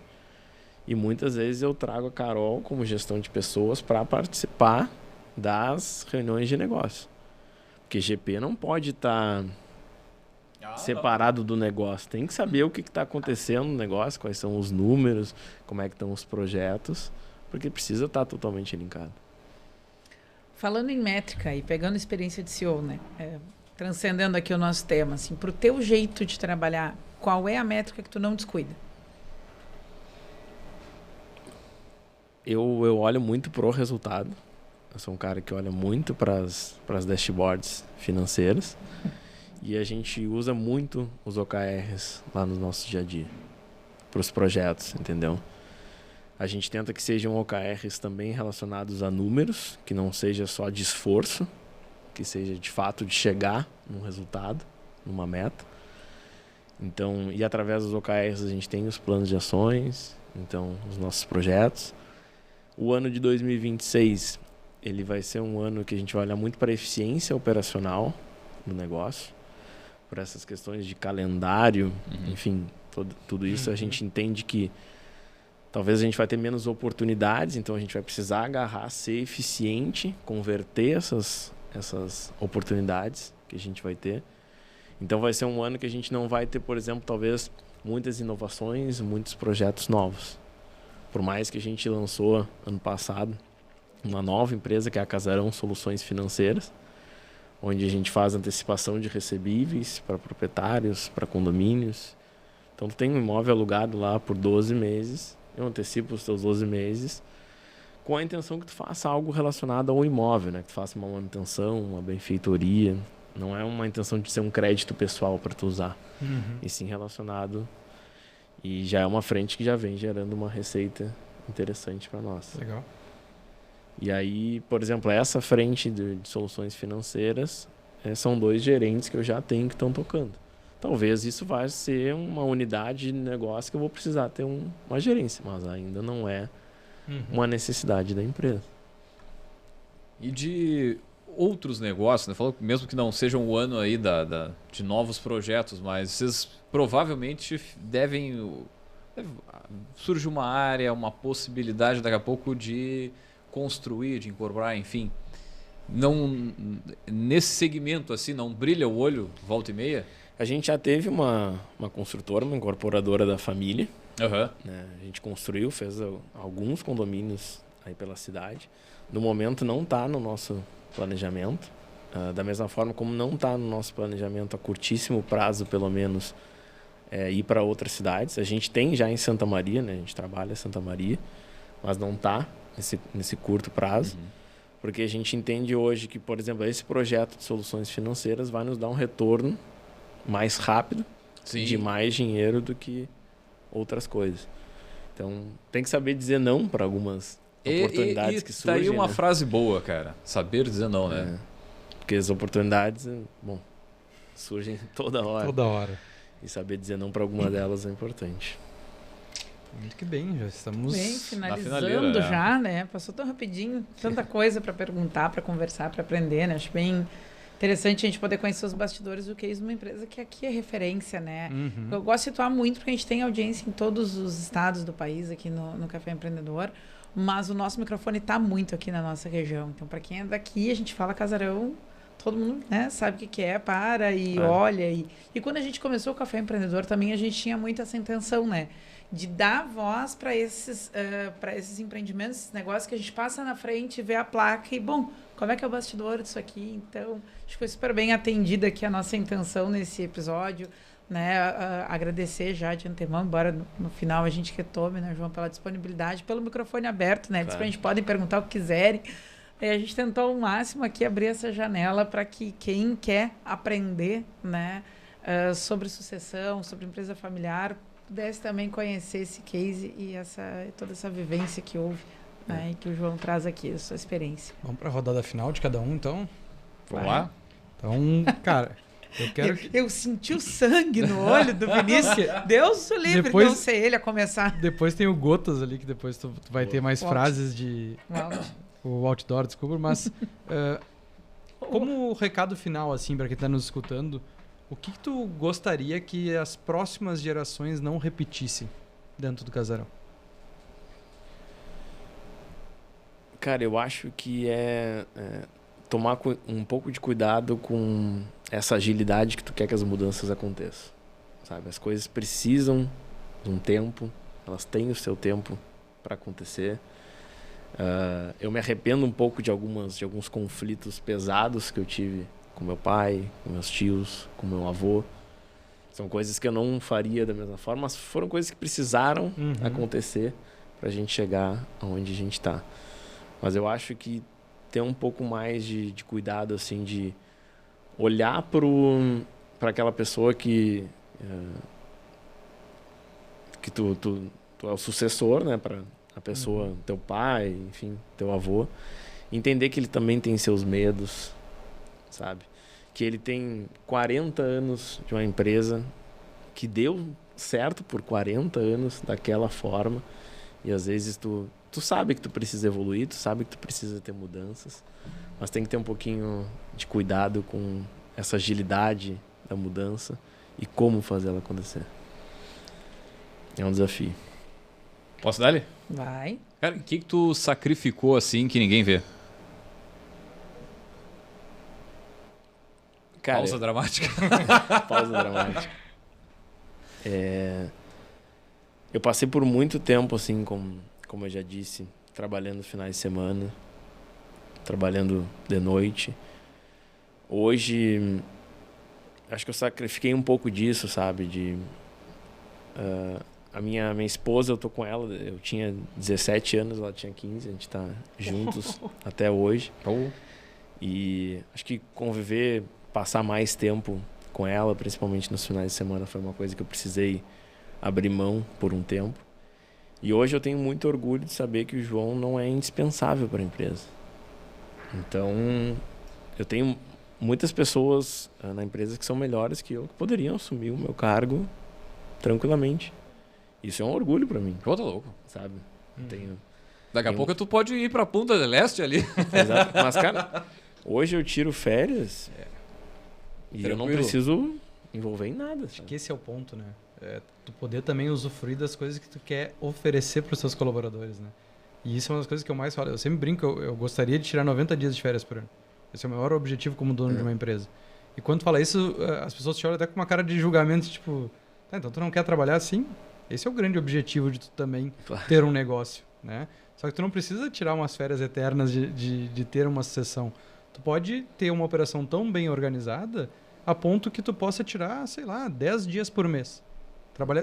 Speaker 1: E muitas vezes eu trago a Carol como gestão de pessoas para participar das reuniões de negócio. Porque GP não pode estar separado do negócio. Tem que saber o que está acontecendo no negócio, quais são os números, como é que estão os projetos, porque precisa estar totalmente linkado.
Speaker 4: Falando em métrica e pegando experiência de CEO, né? Transcendendo aqui o nosso tema, assim, pro teu jeito de trabalhar, qual é a métrica que tu não descuida?
Speaker 1: Eu olho muito pro resultado. Eu sou um cara que olha muito para as dashboards financeiras. E a gente usa muito os OKRs lá no nosso dia a dia. Para os projetos, entendeu? A gente tenta que sejam OKRs também relacionados a números, que não seja só de esforço, que seja de fato de chegar num resultado, numa meta. Então, e através dos OKRs a gente tem os planos de ações, então os nossos projetos. O ano de 2026, ele vai ser um ano que a gente vai olhar muito para a eficiência operacional do negócio, por essas questões de calendário, enfim, tudo isso a gente entende que talvez a gente vai ter menos oportunidades, então a gente vai precisar agarrar, ser eficiente, converter essas oportunidades que a gente vai ter. Então vai ser um ano que a gente não vai ter, por exemplo, talvez muitas inovações, muitos projetos novos. Por mais que a gente lançou ano passado uma nova empresa que é a Casarão Soluções Financeiras, onde a gente faz antecipação de recebíveis para proprietários, para condomínios. Então tu tem um imóvel alugado lá por 12 meses, eu antecipo os teus 12 meses com a intenção que tu faça algo relacionado ao imóvel, né? Que tu faça uma manutenção, uma benfeitoria. Não é uma intenção de ser um crédito pessoal para tu usar. E sim relacionado. E já é uma frente que já vem gerando uma receita interessante para nós.
Speaker 3: Legal.
Speaker 1: E aí, por exemplo, essa frente de soluções financeiras são 2 gerentes que eu já tenho que estão tocando. Talvez isso vai ser uma unidade de negócio que eu vou precisar ter uma gerência, mas ainda não é uma necessidade da empresa.
Speaker 2: E de outros negócios, né? Falou que mesmo que não seja um ano aí de novos projetos, mas vocês provavelmente surge uma área, uma possibilidade daqui a pouco de construir, de incorporar, enfim. Não, nesse segmento assim, não brilha o olho volta e meia?
Speaker 1: A gente já teve uma construtora, uma incorporadora da família. Né? A gente construiu, fez alguns condomínios aí pela cidade. No momento não está no nosso planejamento. Da mesma forma como não está no nosso planejamento a curtíssimo prazo, pelo menos, ir para outras cidades. A gente tem já em Santa Maria, né? A gente trabalha em Santa Maria, mas não está nesse curto prazo. Porque a gente entende hoje que, por exemplo, esse projeto de soluções financeiras vai nos dar um retorno mais rápido, de mais dinheiro do que outras coisas. Então, tem que saber dizer não para algumas oportunidades que surgem.
Speaker 2: Tá aí uma
Speaker 1: né?
Speaker 2: frase boa, cara. Saber dizer não, né?
Speaker 1: Porque as oportunidades, surgem toda hora.
Speaker 3: Toda hora.
Speaker 1: E saber dizer não para alguma delas é importante.
Speaker 3: Muito que bem, já estamos
Speaker 4: Bem,
Speaker 2: finaleira,
Speaker 4: finalizando já, né? Passou tão rapidinho, tanta coisa para perguntar, para conversar, para aprender, né? Acho bem interessante a gente poder conhecer os bastidores do case numa empresa que aqui é referência, né? Eu gosto de situar muito porque a gente tem audiência em todos os estados do país aqui no Café Empreendedor, mas o nosso microfone está muito aqui na nossa região. Então, para quem é daqui, a gente fala casarão, todo mundo, né, sabe o que é, para e olha. E quando a gente começou o Café Empreendedor também, a gente tinha muito essa intenção, né? De dar voz para esses empreendimentos, esses negócios que a gente passa na frente, vê a placa e, bom, como é que é o bastidor disso aqui? Então, acho que foi super bem atendida aqui a nossa intenção nesse episódio, né? Agradecer já de antemão, embora no final a gente retome, né, João, pela disponibilidade, pelo microfone aberto, né? Diz pra gente podem perguntar o que quiserem. E a gente tentou ao máximo aqui abrir essa janela para que quem quer aprender, né, sobre sucessão, sobre empresa familiar, pudesse também conhecer esse case e toda essa vivência que houve, né, e que o João traz aqui, a sua experiência.
Speaker 3: Vamos para a rodada final de cada um, então?
Speaker 2: Vamos lá?
Speaker 3: Então, cara, eu quero...
Speaker 4: Eu senti o sangue no olho do Vinícius. Deus o livre
Speaker 3: Depois-
Speaker 4: de não ser ele a começar.
Speaker 3: Depois tem o Gotas ali, que depois tu vai ter mais
Speaker 4: O
Speaker 3: frases de... O outdoor, desculpa, mas... como recado final, assim, para quem está nos escutando, o que tu gostaria que as próximas gerações não repetissem dentro do casarão?
Speaker 1: Cara, eu acho que tomar um pouco de cuidado com essa agilidade que tu quer que as mudanças aconteçam, sabe? As coisas precisam de um tempo, elas têm o seu tempo para acontecer. Eu me arrependo um pouco de alguns conflitos pesados que eu tive com meu pai, com meus tios, com meu avô. São coisas que eu não faria da mesma forma, mas foram coisas que precisaram acontecer para a gente chegar aonde a gente está. Mas eu acho que ter um pouco mais de cuidado, assim, de olhar para aquela pessoa que tu é o sucessor, né, para a pessoa, teu pai, enfim, teu avô, entender que ele também tem seus medos, sabe? Que ele tem 40 anos de uma empresa que deu certo por 40 anos daquela forma, e às vezes tu sabe que tu precisa evoluir, tu sabe que tu precisa ter mudanças, mas tem que ter um pouquinho de cuidado com essa agilidade da mudança e como fazer ela acontecer. É um desafio.
Speaker 2: Posso dar-lhe?
Speaker 4: Vai.
Speaker 2: Cara, o que tu sacrificou assim que ninguém vê?
Speaker 1: Cara,
Speaker 2: Pausa dramática.
Speaker 1: pausa dramática. Eu passei por muito tempo, assim, como eu já disse, trabalhando finais de semana, trabalhando de noite. Hoje, acho que eu sacrifiquei um pouco disso, sabe? A minha esposa, eu tô com ela, eu tinha 17 anos, ela tinha 15, a gente tá juntos até hoje. E acho que conviver, passar mais tempo com ela, principalmente nos finais de semana, foi uma coisa que eu precisei abrir mão por um tempo. E hoje eu tenho muito orgulho de saber que o João não é indispensável para a empresa. Então, eu tenho muitas pessoas na empresa que são melhores que eu, que poderiam assumir o meu cargo tranquilamente. Isso é um orgulho para mim.
Speaker 2: Pô, tá louco.
Speaker 1: Sabe?
Speaker 2: Daqui a pouco tu pode ir pra Punta del Este ali.
Speaker 1: Exato. Mas, cara, hoje eu tiro férias e eu não preciso envolver em nada.
Speaker 3: Acho que esse é o ponto, né? Tu poder também usufruir das coisas que tu quer oferecer para os seus colaboradores, né? E isso é uma das coisas que eu mais falo. Eu sempre brinco, eu gostaria de tirar 90 dias de férias por ano. Esse é o maior objetivo como dono de uma empresa. E quando tu fala isso, as pessoas te olham até com uma cara de julgamento, tipo, tá, então tu não quer trabalhar assim? Esse é o grande objetivo de tu também ter um negócio, né? Só que tu não precisa tirar umas férias eternas de ter uma sucessão. Tu pode ter uma operação tão bem organizada a ponto que tu possa tirar, sei lá, 10 dias por mês.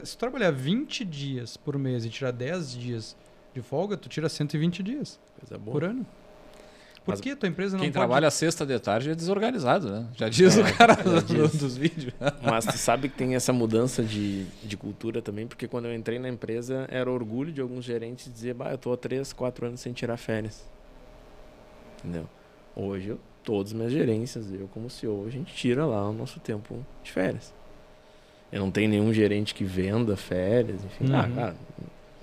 Speaker 3: Se tu trabalhar 20 dias por mês e tirar 10 dias de folga, tu tira 120 dias por ano. Por que tua empresa não
Speaker 2: Quem
Speaker 3: pode...
Speaker 2: trabalha sexta de tarde é desorganizado, né? Já diz o cara dos vídeos.
Speaker 1: Mas tu sabe que tem essa mudança de cultura também, porque quando eu entrei na empresa, era orgulho de alguns gerentes dizer, bah, eu tô há 3, 4 anos sem tirar férias. Entendeu? Hoje, todas as minhas gerências, eu como CEO, a gente tira lá o nosso tempo de férias. Eu não tenho nenhum gerente que venda férias, enfim. Cara,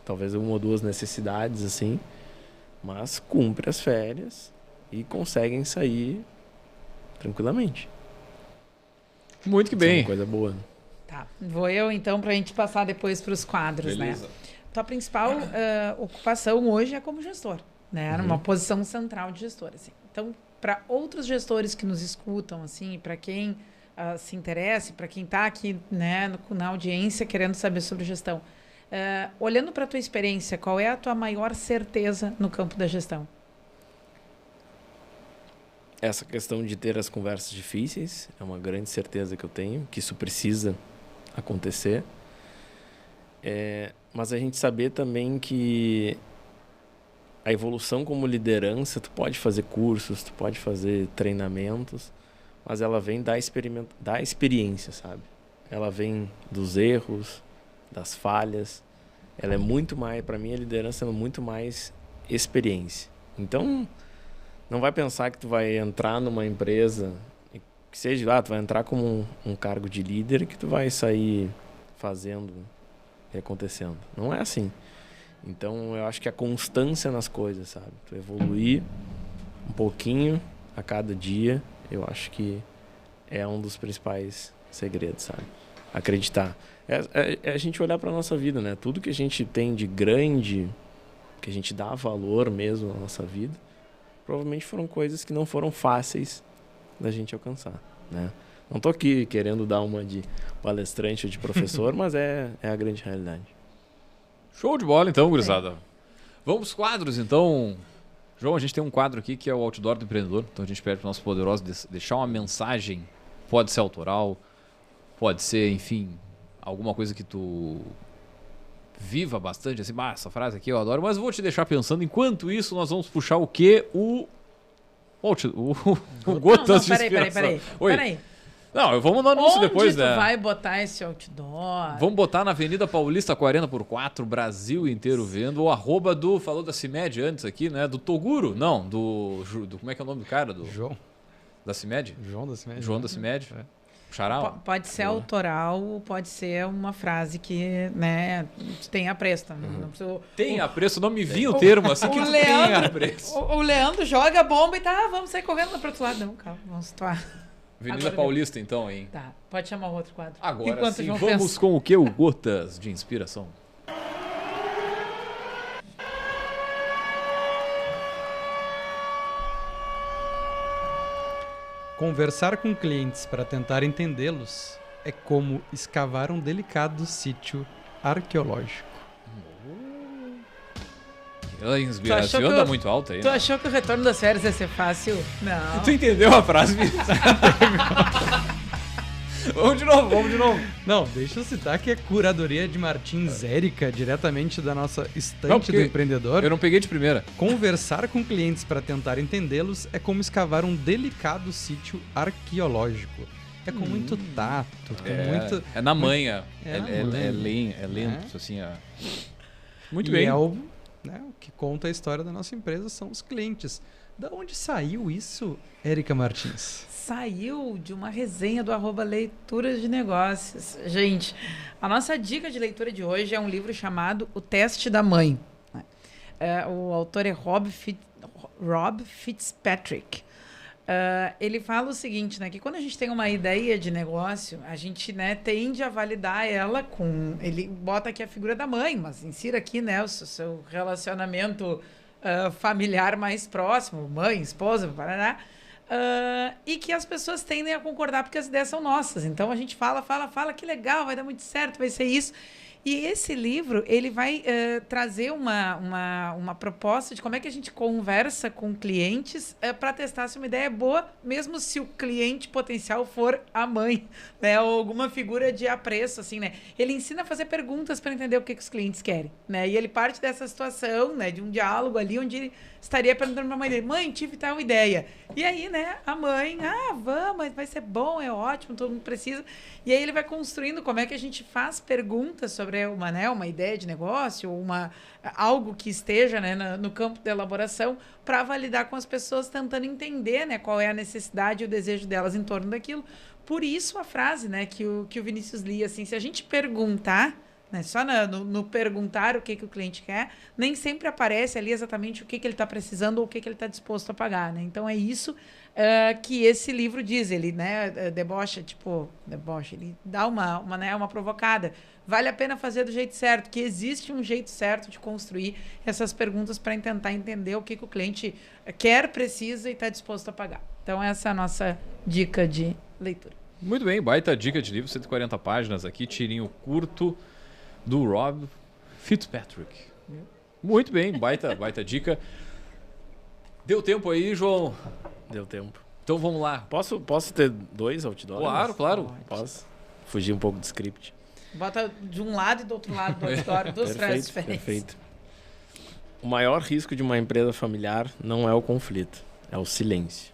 Speaker 1: talvez uma ou duas necessidades, assim, mas cumpre as férias e conseguem sair tranquilamente.
Speaker 2: Muito que
Speaker 1: Isso é
Speaker 2: bem.
Speaker 1: uma coisa boa.
Speaker 4: Tá, vou eu então pra gente passar depois para os quadros,
Speaker 2: Beleza.
Speaker 4: né? Tua principal ocupação hoje é como gestor, né? Numa posição central de gestor, assim. Então, para outros gestores que nos escutam, assim, para quem se interessa, para quem está aqui, né, na audiência querendo saber sobre gestão, olhando para a tua experiência, qual é a tua maior certeza no campo da gestão?
Speaker 1: Essa questão de ter as conversas difíceis é uma grande certeza que eu tenho, que isso precisa acontecer. Mas a gente saber também que a evolução como liderança, tu pode fazer cursos, tu pode fazer treinamentos, mas ela vem da experiência, sabe? Ela vem dos erros, das falhas. Ela é muito mais, para mim a liderança é muito mais experiência. Então, não vai pensar que tu vai entrar numa empresa, que seja lá, tu vai entrar como um cargo de líder que tu vai sair fazendo e acontecendo. Não é assim. Então, eu acho que a constância nas coisas, sabe? Tu evoluir um pouquinho a cada dia, eu acho que é um dos principais segredos, sabe? Acreditar. É a gente olhar para a nossa vida, né? Tudo que a gente tem de grande, que a gente dá valor mesmo na nossa vida, provavelmente foram coisas que não foram fáceis da gente alcançar, né? Não tô aqui querendo dar uma de palestrante ou de professor, mas é a grande realidade.
Speaker 2: Show de bola, então, gurizada. Vamos pros quadros, então. João, a gente tem um quadro aqui que é o Outdoor do Empreendedor. Então a gente pede para o nosso poderoso deixar uma mensagem. Pode ser autoral, pode ser, enfim, alguma coisa que tu viva bastante. Assim, essa frase aqui eu adoro. Mas vou te deixar pensando. Enquanto isso, nós vamos puxar o quê? O Gotas de Inspiração.
Speaker 4: Peraí.
Speaker 2: Não, vamos no anúncio
Speaker 4: Onde
Speaker 2: depois,
Speaker 4: tu
Speaker 2: né?
Speaker 4: vai botar esse outdoor?
Speaker 2: Vamos botar na Avenida Paulista 40x4, Brasil inteiro vendo. O arroba falou da CIMED antes aqui, né? Do Toguro? Não, do como é que é o nome do cara?
Speaker 3: João.
Speaker 2: Da CIMED?
Speaker 3: João da CIMED.
Speaker 2: João da CIMED. Xará?
Speaker 4: Pode ser autoral, pode ser uma frase que, né, tem apreço. Não precisa...
Speaker 2: Tem apreço, não me vinha o termo assim que tu tem apreço.
Speaker 4: O Leandro joga a bomba e tá, vamos sair correndo lá pro outro lado. Não, calma, vamos situar.
Speaker 2: Avenida Paulista, então, hein?
Speaker 4: Tá, pode chamar o outro quadro.
Speaker 2: Agora sim, vamos com o que? O Gotas de Inspiração.
Speaker 3: Conversar com clientes para tentar entendê-los é como escavar um delicado sítio arqueológico.
Speaker 2: A inspiração anda muito alta aí.
Speaker 4: Tu achou que o retorno das férias ia ser fácil? Não.
Speaker 2: Tu entendeu a frase? Vamos de novo.
Speaker 3: Não, deixa eu citar que é curadoria de Martins Érica, diretamente da nossa estante
Speaker 2: Não,
Speaker 3: do
Speaker 2: porque
Speaker 3: empreendedor.
Speaker 2: Eu não peguei de primeira.
Speaker 3: Conversar com clientes para tentar entendê-los é como escavar um delicado sítio arqueológico. É com muito tato, com muito...
Speaker 2: É na manha.
Speaker 3: É na
Speaker 2: É
Speaker 3: manha.
Speaker 2: lento, assim, Muito
Speaker 3: e
Speaker 2: bem.
Speaker 3: o que conta a história da nossa empresa são os clientes. Da onde saiu isso, Érica Martins?
Speaker 4: Saiu de uma resenha do @Leituras de Negócios. Gente, a nossa dica de leitura de hoje é um livro chamado O Teste da Mãe. O autor é Rob Fitzpatrick. Ele fala o seguinte, né, que quando a gente tem uma ideia de negócio, a gente, né, tende a validar ela com... Ele bota aqui a figura da mãe, mas insira aqui, né, o seu relacionamento familiar mais próximo, mãe, esposa, parará, e que as pessoas tendem a concordar porque as ideias são nossas. Então a gente fala, que legal, vai dar muito certo, vai ser isso. E esse livro, ele vai trazer uma proposta de como é que a gente conversa com clientes para testar se uma ideia é boa, mesmo se o cliente potencial for a mãe, né? Ou alguma figura de apreço, assim, né? Ele ensina a fazer perguntas para entender o que os clientes querem, né? E ele parte dessa situação, né? De um diálogo ali onde ele estaria perguntando para a mãe dele, mãe, tive tal ideia. E aí, né? A mãe, vamos, vai ser bom, é ótimo, todo mundo precisa. E aí ele vai construindo como é que a gente faz perguntas sobre uma ideia de negócio, ou algo que esteja, né, no campo da elaboração, para validar com as pessoas, tentando entender, né, qual é a necessidade e o desejo delas em torno daquilo. Por isso a frase, né, que o Vinícius lia, assim, se a gente perguntar, né, só no perguntar o que o cliente quer, nem sempre aparece ali exatamente o que ele está precisando ou o que ele está disposto a pagar, né? Então é isso que esse livro diz. Ele, né, debocha, ele dá uma provocada. Vale a pena fazer do jeito certo, que existe um jeito certo de construir essas perguntas para tentar entender o que o cliente quer, precisa e está disposto a pagar. Então essa é a nossa dica de leitura.
Speaker 2: Muito bem, baita dica de livro, 140 páginas aqui, tirinho curto do Rob Fitzpatrick. Muito bem, baita dica. Deu tempo aí, João?
Speaker 1: Deu tempo.
Speaker 2: Então vamos lá.
Speaker 1: Posso ter 2 outdoors?
Speaker 2: Claro.
Speaker 1: Posso? Fugir um pouco do script.
Speaker 4: Bota de um lado e do outro lado do auditório, duas frases diferentes.
Speaker 1: Perfeito. O maior risco de uma empresa familiar não é o conflito, é o silêncio.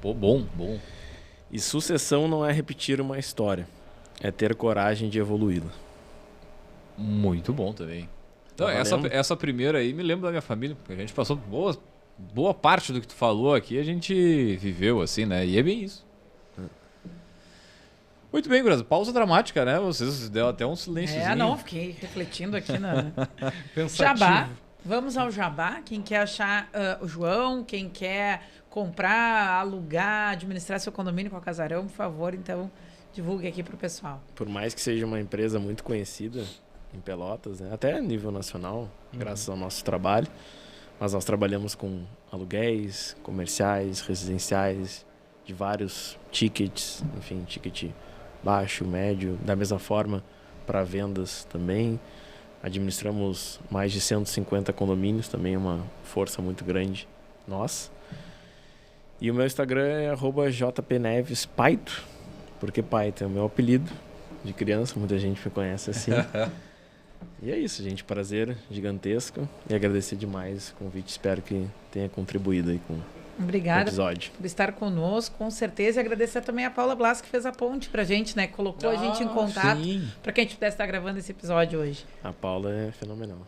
Speaker 2: Bom.
Speaker 1: E sucessão não é repetir uma história, é ter coragem de evoluí-la.
Speaker 2: Muito bom também. Então, essa primeira aí me lembra da minha família, porque a gente passou boa parte do que tu falou aqui, a gente viveu assim, né? E é bem isso. Muito bem, Gurasa. Pausa dramática, né? Vocês deram até um silênciozinho.
Speaker 4: Fiquei refletindo aqui na... Jabá. Vamos ao Jabá. Quem quer achar o João, quem quer comprar, alugar, administrar seu condomínio com a Casarão, por favor, então divulgue aqui para o pessoal.
Speaker 1: Por mais que seja uma empresa muito conhecida em Pelotas, né? Até a nível nacional, graças ao nosso trabalho, mas nós trabalhamos com aluguéis, comerciais, residenciais, de vários tickets, enfim, ticket baixo, médio, da mesma forma para vendas também. Administramos mais de 150 condomínios, também é uma força muito grande nossa. E o meu Instagram é @jpnevespaito, porque Paito é o meu apelido de criança, muita gente me conhece assim. E é isso, gente, prazer gigantesco e agradecer demais o convite, espero que tenha contribuído aí com
Speaker 4: Obrigada
Speaker 1: o episódio.
Speaker 4: Por estar conosco, com certeza, e agradecer também a Paula Blas, que fez a ponte pra gente, né, colocou a gente em contato para que a gente pudesse estar gravando esse episódio hoje.
Speaker 1: A Paula é fenomenal.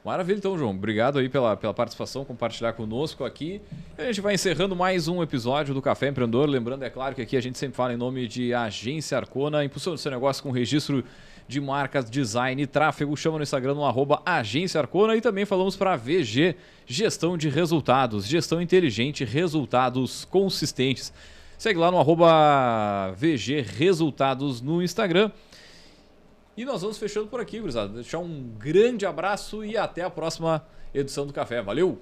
Speaker 2: Maravilha, então, João. Obrigado aí pela participação, compartilhar conosco aqui. A gente vai encerrando mais um episódio do Café Empreendedor. Lembrando, é claro, que aqui a gente sempre fala em nome de Agência Arcona, impulsando o seu negócio com registro de marcas, design e tráfego. Chama no Instagram no @Agência Arcona. E também falamos para VG, gestão de resultados, gestão inteligente, resultados consistentes. Segue lá no @VG Resultados no Instagram. E nós vamos fechando por aqui, gurizada. Deixar um grande abraço e até a próxima edição do Café. Valeu!